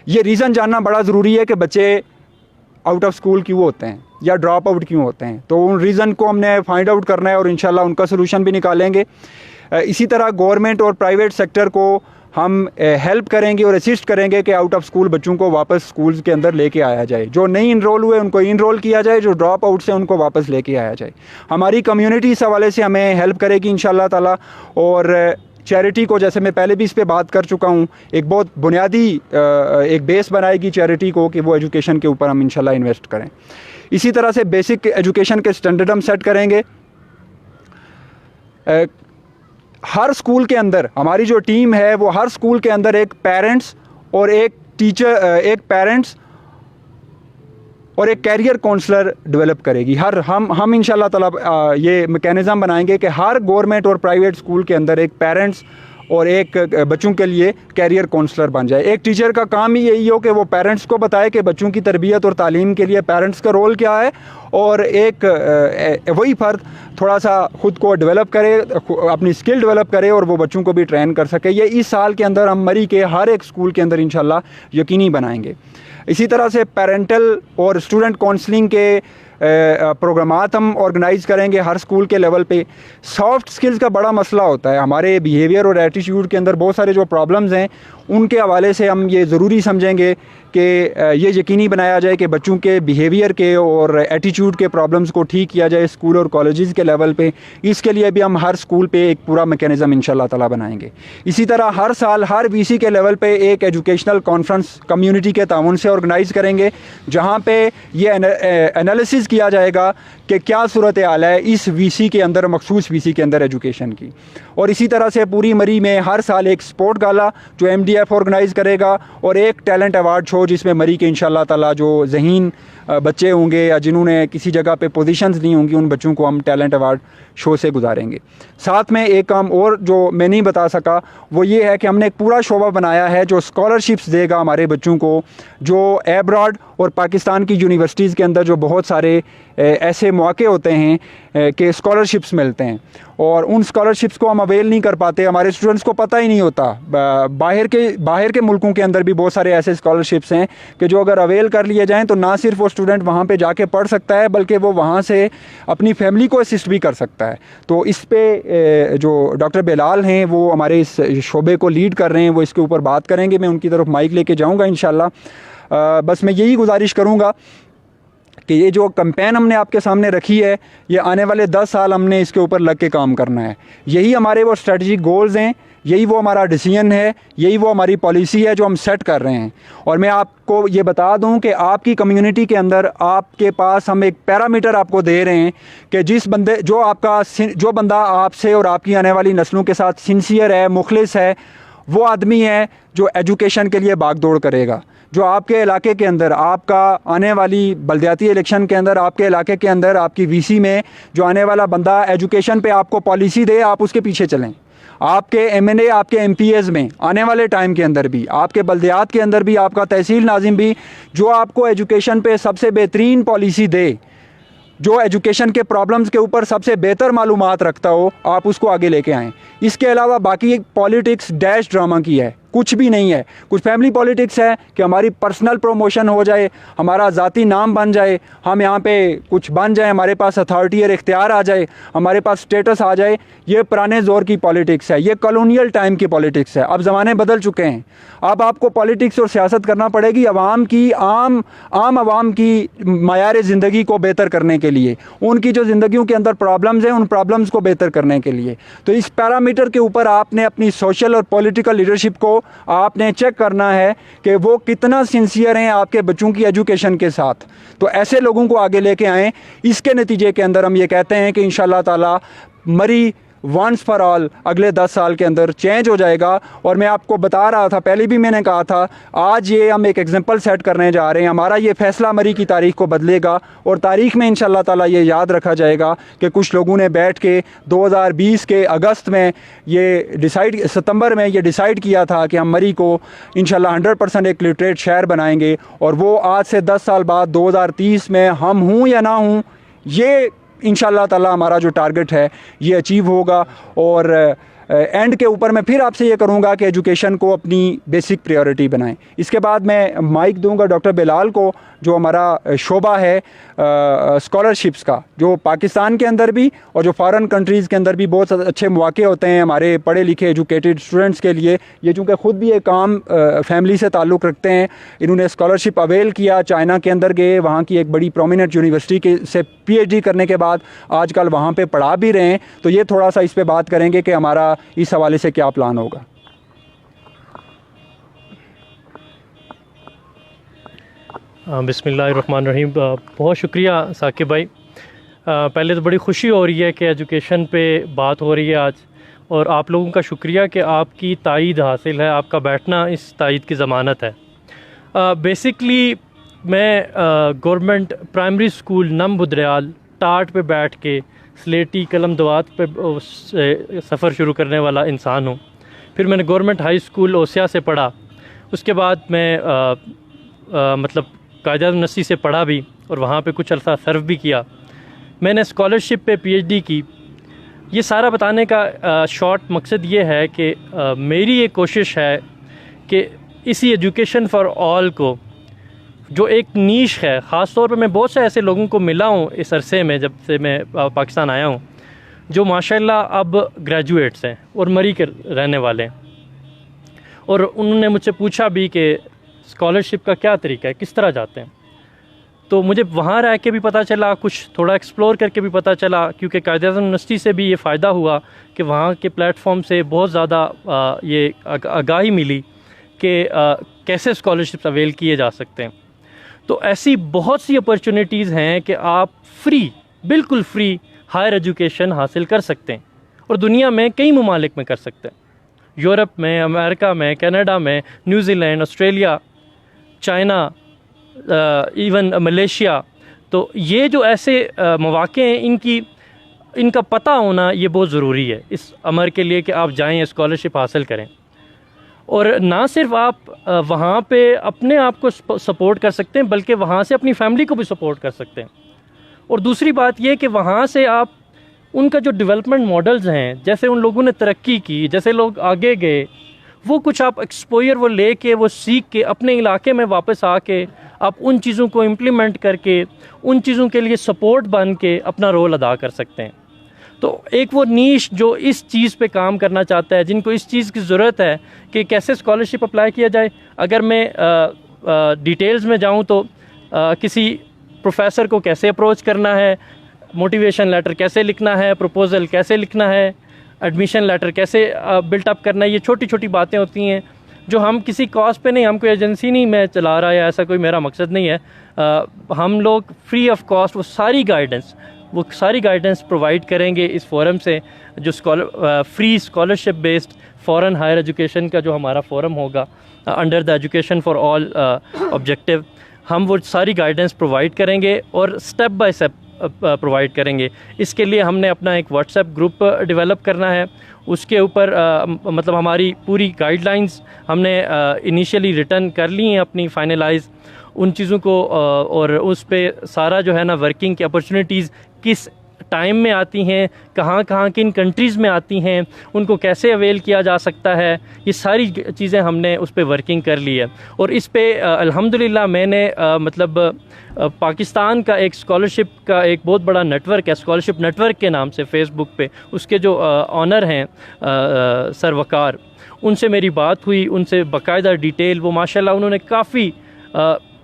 ये रीज़न जानना बड़ा ज़रूरी है कि बच्चे आउट ऑफ स्कूल क्यों होते हैं या ड्रॉप आउट क्यों होते हैं, तो उन रीज़न को हमने फाइंड आउट करना है और इंशाल्लाह उनका सोल्यूशन भी निकालेंगे। इसी तरह गवर्नमेंट और प्राइवेट सेक्टर को हम हेल्प करेंगे और असिस्ट करेंगे कि आउट ऑफ स्कूल बच्चों को वापस स्कूल्स के अंदर लेके आया जाए, जो नहीं इनरोल हुए उनको इनरोल किया जाए, जो ड्रॉप आउट से उनको वापस लेके आया जाए। हमारी कम्युनिटी इस हवाले से हमें हेल्प करेगी इंशाल्लाह ताला। और चैरिटी को, जैसे मैं पहले भी इस पे बात कर चुका हूँ, एक बहुत बुनियादी एक बेस बनाएगी चैरिटी को कि वो एजुकेशन के ऊपर हम इंशाल्लाह इन्वेस्ट करें। इसी तरह से बेसिक एजुकेशन के स्टैंडर्ड हम सेट करेंगे। हर स्कूल के अंदर हमारी जो टीम है वो हर स्कूल के अंदर एक पेरेंट्स और एक टीचर, एक पेरेंट्स और एक कैरियर काउंसलर डेवलप करेगी। हम इंशाल्लाह ताला ये मैकेनिज़्म बनाएंगे कि हर गवर्नमेंट और प्राइवेट स्कूल के अंदर एक पेरेंट्स और एक बच्चों के लिए कैरियर काउंसलर बन जाए। एक टीचर का काम ही यही हो कि वो पेरेंट्स को बताए कि बच्चों की तरबियत और तालीम के लिए पेरेंट्स का रोल क्या है, और एक वही फ़र्द थोड़ा सा ख़ुद को डेवलप करे, अपनी स्किल डेवलप करे और वो बच्चों को भी ट्रेन कर सके। ये इस साल के अंदर हम मरी के हर एक स्कूल के अंदर इंशाल्लाह यकीनी बनाएंगे। इसी तरह से पेरेंटल और स्टूडेंट काउंसलिंग के प्रोग्रामात हम ऑर्गेनाइज़ करेंगे हर स्कूल के लेवल पे। सॉफ्ट स्किल्स का बड़ा मसला होता है हमारे बिहेवियर और एटीट्यूड के अंदर, बहुत सारे जो प्रॉब्लम्स हैं उनके हवाले से हम ये ज़रूरी समझेंगे कि ये यकीनी बनाया जाए कि बच्चों के बिहेवियर के और एटीट्यूड के प्रॉब्लम्स को ठीक किया जाए स्कूल और कॉलेजेस के लेवल पे। इसके लिए भी हम हर स्कूल पे एक पूरा मैकेनिज़्म इंशाल्लाह ताला बनाएंगे। इसी तरह हर साल हर वीसी के लेवल पे एक एजुकेशनल कॉन्फ्रेंस कम्युनिटी के ताउन से ऑर्गेनाइज़ करेंगे, जहाँ पे ये एनालिसिस किया जाएगा कि क्या सूरत हाल है इस वीसी के अंदर, मखसूस वीसी के अंदर एजुकेशन की। और इसी तरह से पूरी मरी में हर साल एक स्पोर्ट गाला जो MDF ऑर्गेनाइज़ करेगा, और एक टैलेंट अवार्ड शो जिसमें मरी के इंशाल्लाह ताला जो ज़हीन बच्चे होंगे या जिन्होंने किसी जगह पे पोजीशंस ली होंगी उन बच्चों को हम टैलेंट अवार्ड शो से गुजारेंगे। साथ में एक काम और जो मैं नहीं बता सका वो ये है कि हमने एक पूरा शोबा बनाया है जो स्कॉलरशिप्स देगा हमारे बच्चों को, जो एब्रॉड और पाकिस्तान की यूनिवर्सिटीज़ के अंदर जो बहुत सारे ऐसे मौके होते हैं कि स्कॉलरशिप्स मिलते हैं और उन स्कॉलरशिप्स को हम अवेल नहीं कर पाते, हमारे स्टूडेंट्स को पता ही नहीं होता। बाहर के मुल्कों के अंदर भी बहुत सारे ऐसे स्कॉलरशिप्स हैं कि जो अगर अवेल कर लिए जाएं तो ना सिर्फ वो स्टूडेंट वहाँ पे जाके पढ़ सकता है बल्कि वो वहाँ से अपनी फैमिली को असिस्ट भी कर सकता है। तो इस पे जो डॉक्टर बिलाल हैं वो हमारे इस शोबे को लीड कर रहे हैं, वो इसके ऊपर बात करेंगे। मैं उनकी तरफ माइक लेके जाऊँगा इंशाल्लाह। बस मैं यही गुजारिश करूँगा कि ये जो कैंपेन हमने आपके सामने रखी है ये आने वाले 10 साल हमने इसके ऊपर लग के काम करना है। यही हमारे वो स्ट्रेटजिक गोल्स हैं, यही वो हमारा डिसीजन है, यही वो हमारी पॉलिसी है जो हम सेट कर रहे हैं। और मैं आपको ये बता दूं कि आपकी कम्युनिटी के अंदर आपके पास हम एक पैरामीटर आपको दे रहे हैं कि जो बंदा आपसे और आपकी आने वाली नस्लों के साथ सिंसियर है, मुखलिस है, वो आदमी है जो एजुकेशन के लिए भागदौड़ करेगा। जो आपके इलाके के अंदर आपका आने वाली बल्दियाती इलेक्शन के अंदर आपके इलाके के अंदर आपकी वीसी में जो आने वाला बंदा एजुकेशन पे आपको पॉलिसी दे, आप उसके पीछे चलें। आपके MNA आपके MPs में आने वाले टाइम के अंदर भी, आपके बल्दियात के अंदर भी, आपका तहसील नाजिम भी जो आपको एजुकेशन पे सबसे बेहतरीन पॉलिसी दे, जो एजुकेशन के प्रॉब्लम्स के ऊपर सबसे बेहतर मालूमात रखता हो, आप उसको आगे लेके आएँ। इसके अलावा बाकी एक पॉलिटिक्स डैश ड्रामा की है, कुछ भी नहीं है। कुछ फैमिली पॉलिटिक्स है कि हमारी पर्सनल प्रमोशन हो जाए, हमारा ज़ाती नाम बन जाए, हम यहाँ पे कुछ बन जाए, हमारे पास अथॉरिटी और इख्तियार आ जाए, हमारे पास स्टेटस आ जाए। ये पुराने दौर की पॉलिटिक्स है, ये कॉलोनियल टाइम की पॉलिटिक्स है। अब ज़माने बदल चुके हैं। अब आपको पॉलिटिक्स और सियासत करना पड़ेगी आम आवाम की मयार ज़िंदगी को बेहतर करने के लिए, उनकी जो ज़िंदगियों के अंदर प्रॉब्लम्स हैं उन प्रॉब्लम्स को बेहतर करने के लिए। तो इस पैरामीटर के ऊपर आपने अपनी सोशल और पॉलिटिकल लीडरशिप को आपने चेक करना है कि वो कितना सिंसियर हैं आपके बच्चों की एजुकेशन के साथ। तो ऐसे लोगों को आगे लेके आएँ। इसके नतीजे के अंदर हम ये कहते हैं कि इंशाल्लाह ताला मरी वंस फॉर ऑल अगले 10 साल के अंदर चेंज हो जाएगा। और मैं आपको बता रहा था, पहले भी मैंने कहा था, आज ये हम एक एग्जांपल सेट करने जा रहे हैं। हमारा ये फैसला मरी की तारीख को बदलेगा और तारीख में इंशाल्लाह ताला ये याद रखा जाएगा कि कुछ लोगों ने बैठ के 2020 के अगस्त में सितंबर में ये डिसाइड किया था कि हम मरी को इंशाल्लाह 100% एक लिटरेट शहर बनाएंगे। और वो आज से 10 साल बाद 2030 में हम हूँ या ना हूँ, ये इंशाल्लाह ताला हमारा जो टारगेट है ये अचीव होगा। और एंड के ऊपर मैं फिर आपसे ये करूँगा कि एजुकेशन को अपनी बेसिक प्रायोरिटी बनाएं। इसके बाद मैं माइक दूंगा डॉक्टर बिलाल को, जो हमारा शोबा है स्कॉलरशिप्स का, जो पाकिस्तान के अंदर भी और जो फॉरेन कंट्रीज़ के अंदर भी बहुत अच्छे मौके होते हैं हमारे पढ़े लिखे एजुकेटेड स्टूडेंट्स के लिए। ये चूँकि ख़ुद भी एक काम फैमिली से ताल्लुक़ रखते हैं, इन्होंने स्कॉलरशिप अवेल किया, चाइना के अंदर गए, वहाँ की एक बड़ी प्रोमिनेंट यूनिवर्सिटी से PhD करने के बाद आजकल वहाँ पे पढ़ा भी रहे हैं। तो ये थोड़ा सा इस पे बात करेंगे कि हमारा इस हवाले से क्या प्लान होगा। बिस्मिल्लाहिर्रहमानिर्रहीम। बहुत शुक्रिया साकिब भाई। पहले तो बड़ी ख़ुशी हो रही है कि एजुकेशन पे बात हो रही है आज, और आप लोगों का शुक्रिया कि आपकी तायीद हासिल है, आपका बैठना इस तायीद की ज़मानत है। बेसिकली मैं गवर्नमेंट प्राइमरी स्कूल नम बुदरयाल टाट पे बैठ के स्लेटी कलम दवात पे सफ़र शुरू करने वाला इंसान हूँ। फिर मैंने गवर्नमेंट हाई स्कूल ओसिया से पढ़ा। उसके बाद मैं मतलब कायद-ए-नसी से पढ़ा भी और वहाँ पे कुछ अरसा सर्व भी किया। मैंने स्कॉलरशिप पे पीएचडी की। ये सारा बताने का शॉर्ट मकसद ये है कि मेरी ये कोशिश है कि इसी एजुकेशन फॉर ऑल को, जो एक नीश है, ख़ास तौर पे मैं बहुत से ऐसे लोगों को मिला हूँ इस अरसे में जब से मैं पाकिस्तान आया हूँ, जो माशाल्लाह अब ग्रेजुएट्स हैं और मरी के रहने वाले हैं। और उन्होंने मुझसे पूछा भी कि स्कॉलरशिप का क्या तरीका है, किस तरह जाते हैं। तो मुझे वहाँ रह के भी पता चला, कुछ थोड़ा एक्सप्लोर करके भी पता चला, क्योंकि कायद-ए-आज़म यूनिवर्सिटी से भी ये फ़ायदा हुआ कि वहाँ के प्लेटफॉर्म से बहुत ज़्यादा ये आगाही मिली कि कैसे स्कॉलरशिप्स अवेल किए जा सकते हैं। तो ऐसी बहुत सी अपॉर्चुनिटीज़ हैं कि आप फ्री, बिल्कुल फ्री हायर एजुकेशन हासिल कर सकते हैं और दुनिया में कई ममालिक में कर सकते हैं। यूरोप में, अमेरिका में, कनाडा में, New Zealand, Australia, China, even Malaysia. तो ये जो ऐसे मौक़े हैं, इनका पता होना ये बहुत ज़रूरी है इस अमर के लिए कि आप जाएँ, स्कॉलरशिप हासिल करें। और ना सिर्फ आप वहाँ पे अपने आप को सपोर्ट कर सकते हैं, बल्कि वहाँ से अपनी फैमिली को भी सपोर्ट कर सकते हैं। और दूसरी बात ये कि वहाँ से आप उनका जो डेवलपमेंट मॉडल्स हैं, जैसे उन लोगों ने तरक्की की, जैसे लोग आगे गए, वो कुछ आप एक्सपोजर वो ले के, वो सीख के अपने इलाके में वापस आके आप उन चीज़ों को इम्प्लीमेंट करके, उन चीज़ों के लिए सपोर्ट बन के अपना रोल अदा कर सकते हैं। तो एक वो नीश जो इस चीज़ पे काम करना चाहता है, जिनको इस चीज़ की ज़रूरत है कि कैसे स्कॉलरशिप अप्लाई किया जाए। अगर मैं डिटेल्स में जाऊं तो किसी प्रोफेसर को कैसे अप्रोच करना है, मोटिवेशन लेटर कैसे लिखना है, प्रपोज़ल कैसे लिखना है, एडमिशन लेटर कैसे बिल्टअप करना है, ये छोटी छोटी बातें होती हैं जो हम किसी कॉस्ट पे नहीं, हम कोई एजेंसी नहीं मैं चला रहा या ऐसा कोई मेरा मकसद नहीं है। हम लोग फ्री ऑफ कॉस्ट वो सारी गाइडेंस प्रोवाइड करेंगे इस फोरम से, जो free scholarship based foreign higher education का जो हमारा फोरम होगा under the education for all objective. हम वो सारी गाइडेंस प्रोवाइड करेंगे और स्टेप बाय स्टेप प्रोवाइड करेंगे। इसके लिए हमने अपना एक व्हाट्सएप ग्रुप डेवलप करना है। उसके ऊपर मतलब हमारी पूरी गाइडलाइंस हमने इनिशियली रिटर्न कर ली हैं अपनी फाइनलाइज उन चीज़ों को, और उस पे सारा जो है ना वर्किंग की अपॉर्चुनिटीज़ किस टाइम में आती हैं, कहाँ किन कंट्रीज़ में आती हैं, उनको कैसे अवेल किया जा सकता है, ये सारी चीज़ें हमने उस पे वर्किंग कर ली है। और इस पे अल्हम्दुलिल्लाह मैंने मतलब पाकिस्तान का एक स्कॉलरशिप का एक बहुत बड़ा नेटवर्क है, स्कॉलरशिप नेटवर्क के नाम से फेसबुक पे, उसके जो ऑनर हैं सर वकार, उनसे मेरी बात हुई, उनसे बाकायदा डिटेल, वो माशाल्लाह उन्होंने काफ़ी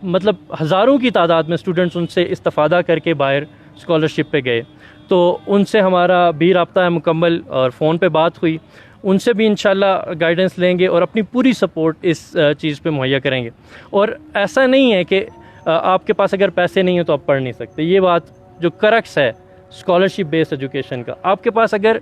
मतलब हज़ारों की तादाद में स्टूडेंट्स उनसे इस्तिफ़ादा करके बाहर स्कॉलरशिप पे गए। तो उनसे हमारा भी रब्ता है मुकम्मल और फ़ोन पे बात हुई। उनसे भी इंशाल्लाह गाइडेंस लेंगे और अपनी पूरी सपोर्ट इस चीज़ पे मुहैया करेंगे। और ऐसा नहीं है कि आपके पास अगर पैसे नहीं हैं तो आप पढ़ नहीं सकते। ये बात जो करक्स है स्कॉलरशिप बेस्ड एजुकेशन का, आपके पास अगर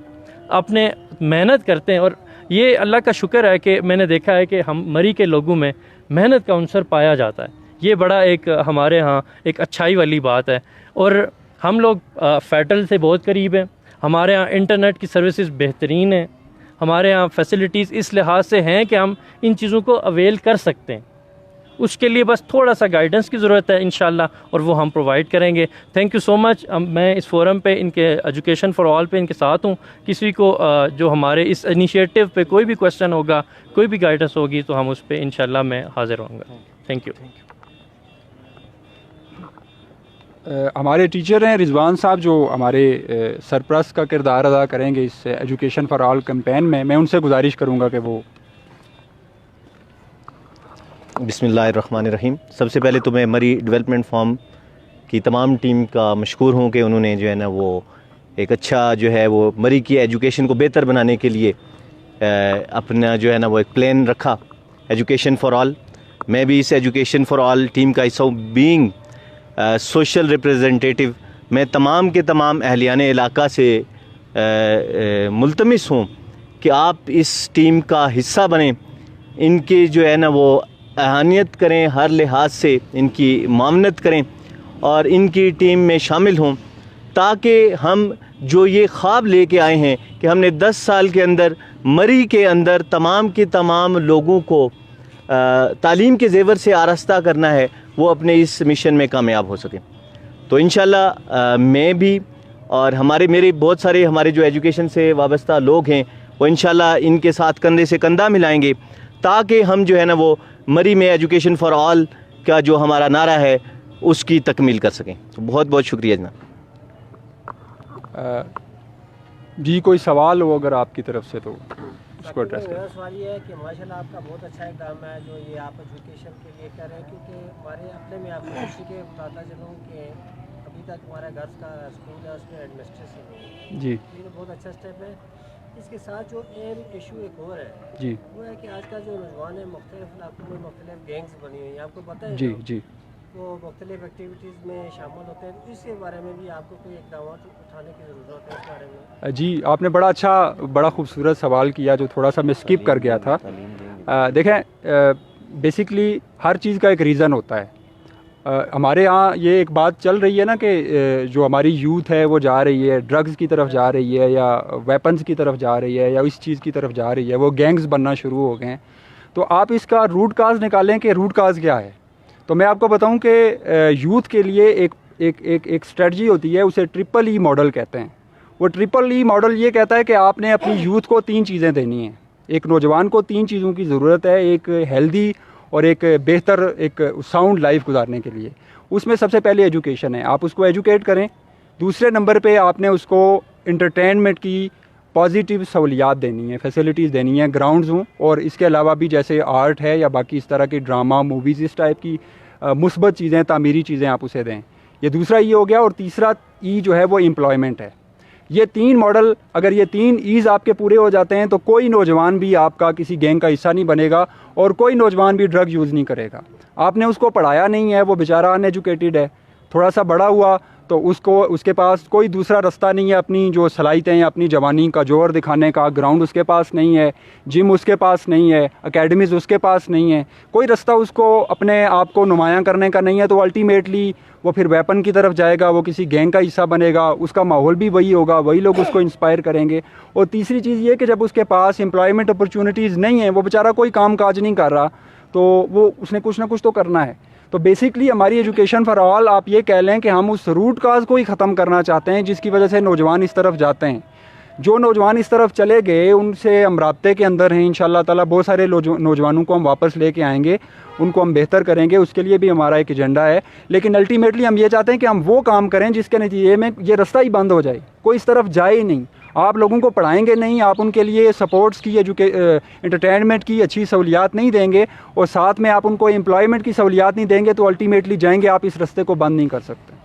आपने मेहनत करते हैं, और ये अल्लाह का शुक्र है कि मैंने देखा है कि हम मरी के लोगों में मेहनत का अंसर पाया जाता है। ये बड़ा एक हमारे यहाँ एक अच्छाई वाली बात है। और हम लोग फेडरल से बहुत करीब हैं, हमारे यहाँ इंटरनेट की सर्विसेज बेहतरीन हैं, हमारे यहाँ फैसिलिटीज़ इस लिहाज से हैं कि हम इन चीज़ों को अवेल कर सकते हैं। उसके लिए बस थोड़ा सा गाइडेंस की ज़रूरत है इंशाल्लाह, और वो हम प्रोवाइड करेंगे। Thank you so much. मैं इस फोरम पे इनके एजुकेशन फॉर ऑल पे इनके साथ हूँ। किसी को जो हमारे इस इनिशिएटिव पे कोई भी क्वेश्चन होगा, कोई भी गाइडेंस होगी, तो हम उस पर इंशाल्लाह मैं हाज़िर रहूँगा। Thank you. हमारे टीचर हैं रिजवान साहब, जो हमारे सरप्रस्त का किरदार अदा करेंगे इस एजुकेशन फॉर ऑल कैंपेन में। मैं उनसे गुजारिश करूँगा कि वो। बिस्मिल्लाहिर्रहमानिर्रहीम। सबसे पहले तो मैं मरी डेवलपमेंट फॉर्म की तमाम टीम का मशकूर हूँ कि उन्होंने जो है ना वो एक अच्छा जो है वो मरी की एजुकेशन को बेहतर बनाने के लिए अपना जो है ना वो एक प्लान रखा, एजुकेशन फॉर ऑल। मैं भी इस एजुकेशन फॉर ऑल टीम का हिस्सा हूँ। बीइंग सोशल रिप्रेजेंटेटिव, मैं तमाम के तमाम अहलियान इलाका से मुल्तमिस हूँ कि आप इस टीम का हिस्सा बनें। इनके जो है ना वो अहमियत करें, हर लिहाज से इनकी मामनत करें और इनकी टीम में शामिल हों, ताकि हम जो ये ख्वाब लेके आए हैं कि हमने 10 साल के अंदर मरी के अंदर तमाम के तमाम लोगों को तालीम के ज़ेवर से आरास्ता करना है, वो अपने इस मिशन में कामयाब हो सकें। तो इंशाल्लाह मैं भी और मेरे बहुत सारे हमारे जो एजुकेशन से वाबस्ता लोग हैं वो इंशाल्लाह इनके साथ कंधे से कंधा मिलाएंगे, ताकि हम जो है ना वो मरी में एजुकेशन फॉर ऑल का जो हमारा नारा है उसकी तकमील कर सकें। तो बहुत बहुत शुक्रिया जनाब। जी कोई सवाल हो अगर आपकी तरफ से तो उसको एड्रेस मेरा करें। सवाल ये है कि माशाल्लाह आपका बहुत अच्छा इकदाम है जो ये आप एजुकेशन के लिए कर रहे हैं, क्योंकि हमारे अपने में आपको खुशी के बताता चलूँ कि अभी तक हमारा गर्ल्स का स्कूल है उसमें एडमिनिस्ट्रेशन नहीं है। जी ये बहुत अच्छा स्टेप है। इसके साथ जो एम इशू एक और है जी वो है कि आज का जो नौजवान है मुख्तलिफ इलाकों में मुख्तलिफ गैंग्स बनी हुई हैं, आपको पता है जी ना? जी वो मुख्तलिफ एक्टिविटीज़ में शामिल होते हैं। तो इसके बारे में भी आपको कोई इकदाम उठाने की ज़रूरत है इस बारे में? जी आपने बड़ा खूबसूरत सवाल किया जो थोड़ा सा मैं स्किप कर गया था। देखें बेसिकली हर चीज़ का एक रीज़न होता है। हमारे यहाँ ये एक बात चल रही है ना कि जो हमारी यूथ है वो जा रही है ड्रग्स की तरफ जा रही है या वेपन्स की तरफ जा रही है या इस चीज़ की तरफ जा रही है, वो गैंग्स बनना शुरू हो गए हैं। तो आप इसका रूट काज निकालें कि रूट काज क्या है। तो मैं आपको बताऊं कि यूथ के लिए एक स्ट्रेटजी होती है, उसे ट्रिपल ई मॉडल कहते हैं। वो ट्रिपल ई मॉडल ये कहता है कि आपने अपनी यूथ को 3 चीज़ें देनी हैं। एक नौजवान को 3 चीज़ों की ज़रूरत है, एक हेल्दी और एक बेहतर एक साउंड लाइफ गुजारने के लिए। उसमें सबसे पहले एजुकेशन है, आप उसको एजुकेट करें। दूसरे नंबर पे आपने उसको इंटरटेनमेंट की पॉजिटिव सहूलियात देनी है, फैसिलिटीज़ देनी है, ग्राउंड्स हों, और इसके अलावा भी जैसे आर्ट है या बाकी इस तरह की ड्रामा मूवीज़ इस टाइप की मुस्बत चीज़ें, तामीरी चीज़ें आप उसे दें। ये दूसरा ई हो गया। और तीसरा ई जो है वो एम्प्लॉयमेंट है। ये 3 मॉडल, अगर ये 3 ईज़ आपके पूरे हो जाते हैं तो कोई नौजवान भी आपका किसी गैंग का हिस्सा नहीं बनेगा और कोई नौजवान भी ड्रग यूज़ नहीं करेगा। आपने उसको पढ़ाया नहीं है, वो बेचारा अनएजुकेटेड है, थोड़ा सा बड़ा हुआ तो उसके पास कोई दूसरा रास्ता नहीं है अपनी जो सलाहियतें हैं, अपनी जवानी का जोर दिखाने का। ग्राउंड उसके पास नहीं है, जिम उसके पास नहीं है, एकेडमीज़ उसके पास नहीं है, कोई रास्ता उसको अपने आप को नुमायाँ करने का नहीं है। तो अल्टीमेटली वो फिर वेपन की तरफ जाएगा, वो किसी गैंग का हिस्सा बनेगा, उसका माहौल भी वही होगा, वही लोग उसको इंस्पायर करेंगे। और तीसरी चीज़ ये कि जब उसके पास एम्प्लॉयमेंट अपॉर्चुनिटीज़ नहीं है, वो बेचारा कोई काम काज नहीं कर रहा, तो वो उसने कुछ ना कुछ तो करना है। तो बेसिकली हमारी एजुकेशन फॉर ऑल आप ये कह लें कि हम उस रूट काज को ही ख़त्म करना चाहते हैं जिसकी वजह से नौजवान इस तरफ जाते हैं। जो नौजवान इस तरफ चले गए उनसे हम राब्ते के अंदर हैं। इंशाअल्लाह ताला बहुत सारे नौजवानों को हम वापस लेके आएंगे, उनको हम बेहतर करेंगे, उसके लिए भी हमारा एक एजेंडा है। लेकिन अल्टीमेटली हम ये चाहते हैं कि हम वो काम करें जिसके नतीजे में ये रास्ता ही बंद हो जाए, कोई इस तरफ जाए ही नहीं। आप लोगों को पढ़ाएंगे नहीं, आप उनके लिए सपोर्ट्स की एंटरटेनमेंट की अच्छी सहूलियात नहीं देंगे और साथ में आप उनको एम्प्लॉयमेंट की सहूलियात नहीं देंगे तो अल्टीमेटली जाएंगे आप इस रास्ते को बंद नहीं कर सकते।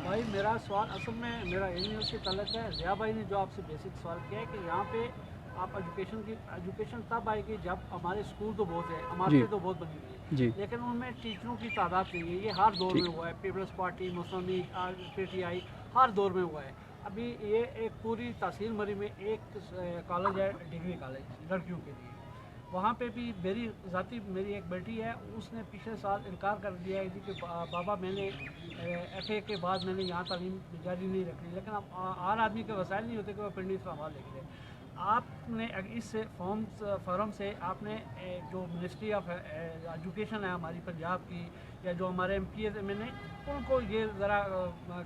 भाई मेरा सवाल असल में मेरा एम से तल्लुक़ है। ज़िया भाई ने जो आपसे बेसिक सवाल किया है कि यहाँ पे आप एजुकेशन तब आएगी जब हमारे स्कूल तो बहुत है, हमारे तो बहुत बनी हुई है, जी, लेकिन उनमें टीचरों की तादाद नहीं है। ये हर दौर में हुआ है, पीपल्स पार्टी, मुस्लिम लीग, PTI, हर दौर में हुआ है। अभी ये एक पूरी तहसील मरी में एक कॉलेज है, डिग्री कॉलेज लड़कियों के लिए। वहाँ पे भी मेरी एक बेटी है, उसने पिछले साल इनकार कर दिया है कि बाबा मैंने FA के बाद मैंने यहाँ तालीम जारी नहीं रखनी। लेकिन अब हर आदमी के वसाइल नहीं होते कि वह पिंडी इस्लामाबाद लेके जाए। आपने इस फॉरम से आपने जो मिनिस्ट्री ऑफ एजुकेशन है हमारी पंजाब की या जो हमारे MPs उनको ये ज़रा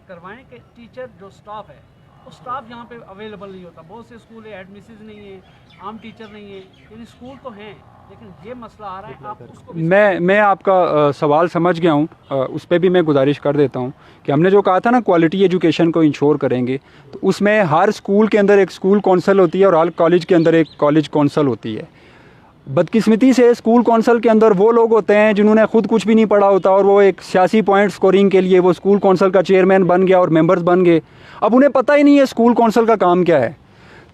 करवाएं कि टीचर जो स्टाफ है वो स्टाफ यहाँ पे अवेलेबल नहीं होता। बहुत से स्कूल है एडमिसिस नहीं है, आम टीचर नहीं है, यानी स्कूल तो हैं लेकिन ये मसला आ रहा है। आप उसको मैं आपका सवाल समझ गया हूँ, उस पर भी मैं गुजारिश कर देता हूँ कि हमने जो कहा था ना क्वालिटी एजुकेशन को इंश्योर करेंगे, तो उसमें हर स्कूल के अंदर एक स्कूल कौंसल होती है और हर कॉलेज के अंदर एक कॉलेज कौंसल होती है। बदकिस्मती से स्कूल कौंसल के अंदर वो लोग होते हैं जिन्होंने खुद कुछ भी नहीं पढ़ा होता और वो एक सियासी पॉइंट स्कोरिंग के लिए वो स्कूल कौंसल का चेयरमैन बन गया और मेंबर्स बन गए। अब उन्हें पता ही नहीं है स्कूल कौंसल का काम क्या है।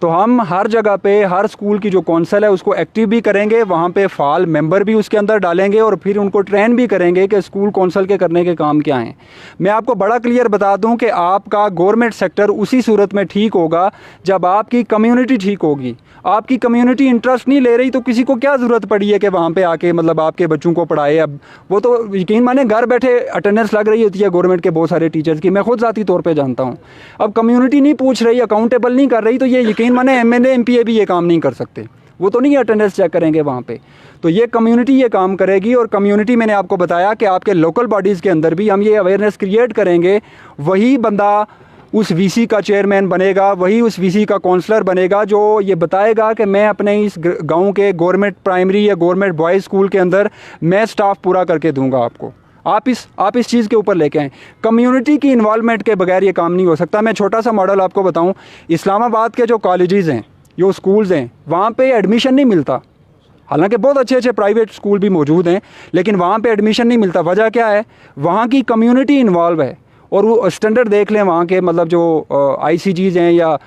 तो हम हर जगह पे हर स्कूल की जो कौंसल है उसको एक्टिव भी करेंगे, वहाँ पे फाल मेंबर भी उसके अंदर डालेंगे और फिर उनको ट्रेन भी करेंगे कि स्कूल कौंसल के करने के काम क्या हैं। मैं आपको बड़ा क्लियर बता दूं कि आपका गवर्नमेंट सेक्टर उसी सूरत में ठीक होगा जब आपकी कम्युनिटी ठीक होगी। आपकी कम्युनिटी इंटरेस्ट नहीं ले रही तो किसी को क्या ज़रूरत पड़ी है कि वहाँ पे आके मतलब आपके बच्चों को पढ़ाए। अब वो तो यकीन माने घर बैठे अटेंडेंस लग रही होती है गवर्नमेंट के बहुत सारे टीचर्स की, मैं खुद ज़ाती तौर पे जानता हूँ। अब कम्युनिटी नहीं पूछ रही, अकाउंटेबल नहीं कर रही, तो ये यकीन माने MLA MPA भी ये काम नहीं कर सकते। वो तो नहीं अटेंडेंस चेक करेंगे वहाँ पे, तो ये कम्युनिटी ये काम करेगी। और कम्युनिटी मैंने आपको बताया कि आपके लोकल बॉडीज़ के अंदर भी हम ये अवेयरनेस क्रिएट करेंगे। वही बंदा उस VC का चेयरमैन बनेगा, वही उस VC का काउंसलर बनेगा जो ये बताएगा कि मैं अपने इस गांव के गवर्नमेंट प्राइमरी या गवर्नमेंट बॉयज़ स्कूल के अंदर मैं स्टाफ पूरा करके दूंगा आपको। आप इस चीज़ के ऊपर लेके आएँ। कम्युनिटी की इन्वॉल्वमेंट के बगैर ये काम नहीं हो सकता। मैं छोटा सा मॉडल आपको बताऊँ, इस्लामाबाद के जो कॉलेजेज़ हैं, जो स्कूल्स हैं, वहाँ पे एडमिशन नहीं मिलता। हालांकि बहुत अच्छे अच्छे प्राइवेट स्कूल भी मौजूद हैं, लेकिन वहाँ पे एडमिशन नहीं मिलता। वजह क्या है? वहाँ की कम्युनिटी इन्वॉल्व है। और वो स्टैंडर्ड देख लें वहाँ के, मतलब जो ICGs हैं या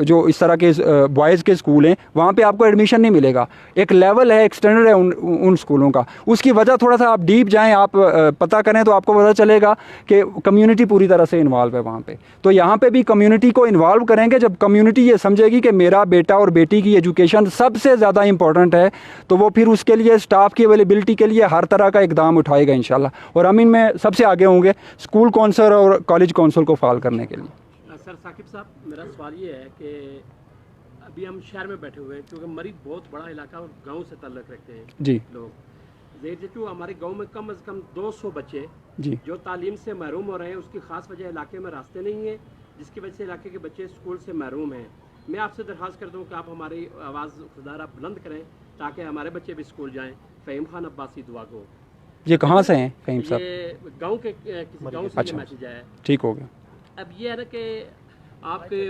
जो इस तरह के बॉयज़ के स्कूल हैं, वहाँ पे आपको एडमिशन नहीं मिलेगा। एक लेवल है, एक स्टैंडर्ड है उन स्कूलों का। उसकी वजह थोड़ा सा आप डीप जाएं, आप पता करें तो आपको पता चलेगा कि कम्युनिटी पूरी तरह से इन्वॉल्व है वहाँ पे। तो यहाँ पे भी कम्युनिटी को इन्वॉल्व करेंगे। जब कम्युनिटी ये समझेगी कि मेरा बेटा और बेटी की एजुकेशन सबसे ज़्यादा इंपॉर्टेंट है, तो वो फिर उसके लिए स्टाफ की अवेलेबिलिटी के लिए हर तरह का इकदाम उठाएगा इंशाल्लाह। और हम इनमें सबसे आगे होंगे स्कूल काउंसलर और कॉलेज काउंसिल को फाल करने के लिए। सर साकिब साहब, मेरा सवाल ये है कि अभी हम शहर में बैठे हुए हैं, क्योंकि मरीज बहुत बड़ा इलाका और गांव से ताल्लुक़ रखते हैं जी लोग। ज़ेर हमारे गांव में कम से कम 200 बच्चे जी जो तालीम से महरूम हो रहे हैं। उसकी ख़ास वजह इलाके में रास्ते नहीं है, जिसकी वजह से इलाके के बच्चे स्कूल से महरूम हैं। मैं आपसे दरख्वास्त करता हूँ कि आप हमारी आवाज़ खुदारा बुलंद करें ताकि हमारे बच्चे भी स्कूल जाएँ। फ़हीम खान अब्बासी दुआगो। ये कहाँ से हैं फ़हीम साहब? ये गाँव के किसी गाँव से ये मैसेज आया है। ठीक हो गया। अब ये है ना कि आपके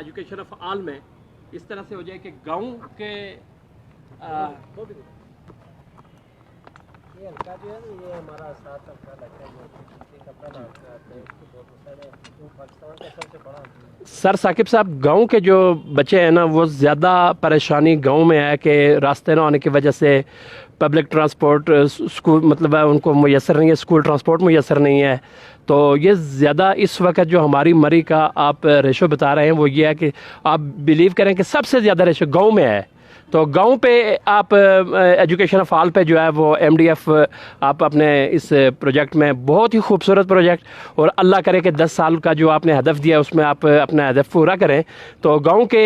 एजुकेशन ऑफ ऑल में इस तरह से हो जाए कि गांव के ये हल्का जो है ना, ये हमारा साथ अपना लगता है जो कपड़ा आता है, उसकी बहुत मसला है, वो पाकिस्तान का सबसे बड़ा। सर साकिब साहब, गांव के जो बच्चे हैं ना, वो ज़्यादा परेशानी गांव में है कि रास्ते ना होने की वजह से पब्लिक ट्रांसपोर्ट स्कूल मतलब है उनको मुयसर नहीं है, स्कूल ट्रांसपोर्ट मुयसर नहीं है। तो ये ज़्यादा इस वक्त जो हमारी मरी का आप रेशो बता रहे हैं वो ये है कि आप बिलीव करें कि सबसे ज़्यादा रेशो गांव में है। तो गांव पे आप एजुकेशन ऑफ ऑल पे जो है वो MDF आप अपने इस प्रोजेक्ट में, बहुत ही खूबसूरत प्रोजेक्ट, और अल्लाह करे कि 10 साल का जो आपने हदफ दिया उसमें आप अपना हदफ पूरा करें। तो गांव के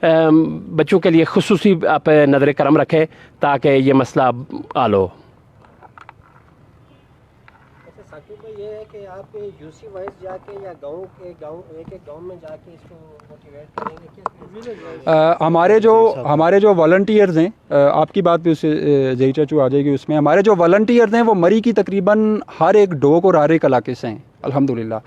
बच्चों के लिए खुसूसी आप नज़र करम रखें ताकि ये मसला हल हो। साकिब भाई, ये है कि आप UC वाइज जाके या एक गांव में जाके इसको मोटिवेट करेंगे क्या? हमारे जो वॉलंटियर्स हैं, आपकी बात भी उससे जही चाचू आ जाएगी उसमें। हमारे जो वॉलंटियर्स हैं वो मरी की तकरीबन हर एक डोक और हर एक इलाके से हैं अल्हम्दुलिल्लाह।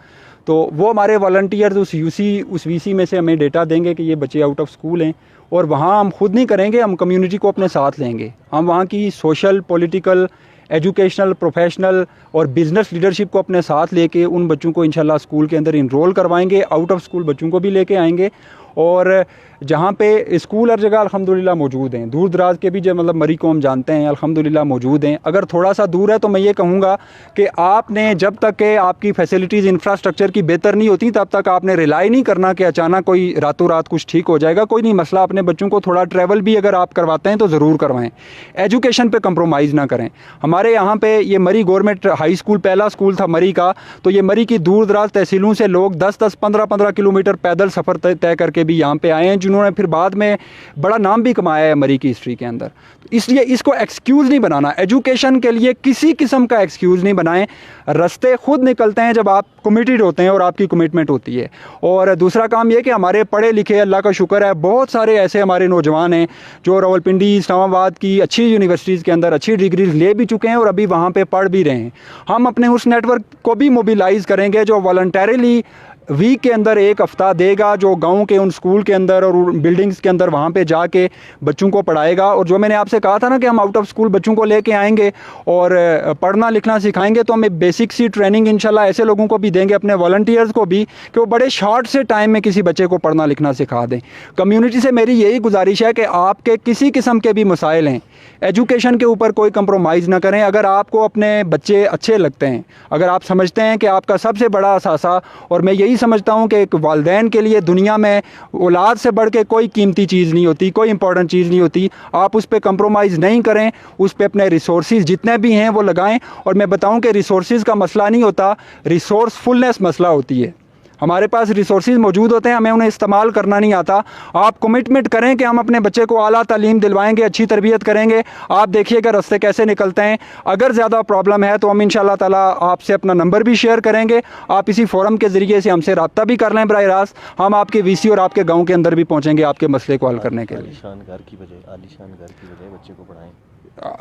तो वो हमारे वॉलंटियर्स उस VC में से हमें डेटा देंगे कि ये बच्चे आउट ऑफ स्कूल हैं, और वहाँ हम खुद नहीं करेंगे, हम कम्युनिटी को अपने साथ लेंगे। हम वहाँ की सोशल, पॉलिटिकल, एजुकेशनल, प्रोफेशनल और बिज़नेस लीडरशिप को अपने साथ लेके उन बच्चों को इंशाल्लाह स्कूल के अंदर इनरोल करवाएंगे। आउट ऑफ स्कूल बच्चों को भी लेके आएंगे, और जहाँ पे स्कूल हर जगह अल्हम्दुलिल्लाह मौजूद हैं। दूर दराज के भी जो मतलब मरी को हम जानते हैं अल्हम्दुलिल्लाह मौजूद हैं। अगर थोड़ा सा दूर है तो मैं ये कहूँगा कि आपने जब तक के आपकी फैसिलिटीज़ इंफ्रास्ट्रक्चर की बेहतर नहीं होती तब तक आपने रिलाई नहीं करना कि अचानक कोई रातों रात कुछ ठीक हो जाएगा। कोई नहीं मसला, अपने बच्चों को थोड़ा ट्रैवल भी अगर आप करवाते हैं तो ज़रूर करवाएँ। एजुकेशन पर कंप्रोमाइज़ ना करें। हमारे यहाँ पर ये मरी गवर्नमेंट हाई स्कूल पहला स्कूल था मरी का, तो ये मरी की दूर दराज तहसीलों से लोग 10-10, 15-15 किलोमीटर पैदल सफ़र तय करके भी यहाँ पे आए हैं, जिन्होंने फिर बाद में बड़ा नाम भी कमाया है मरी की हिस्ट्री के अंदर। तो इसलिए इसको एक्सक्यूज़ नहीं बनाना, एजुकेशन के लिए किसी किस्म का एक्सक्यूज़ नहीं बनाएं। रास्ते खुद निकलते हैं जब आप कमिटेड होते हैं और आपकी कमिटमेंट होती है। और दूसरा काम ये कि हमारे पढ़े लिखे, अल्लाह का शुक्र है, बहुत सारे ऐसे हमारे नौजवान हैं जो रावलपिंडी, इस्लामाबाद की अच्छी यूनिवर्सिटीज़ के अंदर अच्छी डिग्रीज ले भी चुके हैं और अभी वहाँ पर पढ़ भी रहे हैं। हम अपने उस नेटवर्क को भी मोबिलाइज़ करेंगे जो वॉलंटरीली वीक के अंदर एक हफ़्ता देगा जो गांव के उन स्कूल के अंदर और उन बिल्डिंग्स के अंदर वहाँ पे जाके बच्चों को पढ़ाएगा। और जो मैंने आपसे कहा था ना कि हम आउट ऑफ स्कूल बच्चों को लेके आएंगे और पढ़ना लिखना सिखाएंगे, तो हमें बेसिक सी ट्रेनिंग इंशाल्लाह ऐसे लोगों को भी देंगे, अपने वॉलंटियर्स को भी, कि वो बड़े शॉर्ट से टाइम में किसी बच्चे को पढ़ना लिखना सिखा दें। कम्युनिटी से मेरी यही गुजारिश है कि आपके किसी किस्म के भी मसाइल हैं, एजुकेशन के ऊपर कोई कंप्रोमाइज़ ना करें। अगर आपको अपने बच्चे अच्छे लगते हैं, अगर आप समझते हैं कि आपका सबसे बड़ा असासा, और मैं यही समझता हूँ कि एक वालिदैन के लिए दुनिया में औलाद से बढ़ के कोई कीमती चीज़ नहीं होती, कोई इंपॉर्टेंट चीज़ नहीं होती। आप उस पर कंप्रोमाइज़ नहीं करें, उस पर अपने रिसोर्सेज जितने भी हैं वो लगाएं। और मैं बताऊं कि रिसोर्सेज का मसला नहीं होता, रिसोर्सफुलनेस मसला होती है। हमारे पास रिसोर्सेज मौजूद होते हैं, हमें उन्हें इस्तेमाल करना नहीं आता। आप कमिटमेंट करें कि हम अपने बच्चे को आला तालीम दिलवाएंगे, अच्छी तरबियत करेंगे, आप देखिएगा रास्ते कैसे निकलते हैं। अगर ज़्यादा प्रॉब्लम है तो हम इंशाल्लाह ताला आपसे अपना नंबर भी शेयर करेंगे, आप इसी फोरम के ज़रिए से हमसे रब्ता भी कर लें बराह रास्त। हम आपके VC और आपके गाँव के अंदर भी पहुँचेंगे आपके मसले को हल करने के लिए। आलीशान घर की बजाय बच्चे को पढ़ाएं,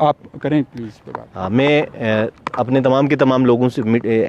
आप करें प्लीज़। हाँ, मैं अपने तमाम के तमाम लोगों से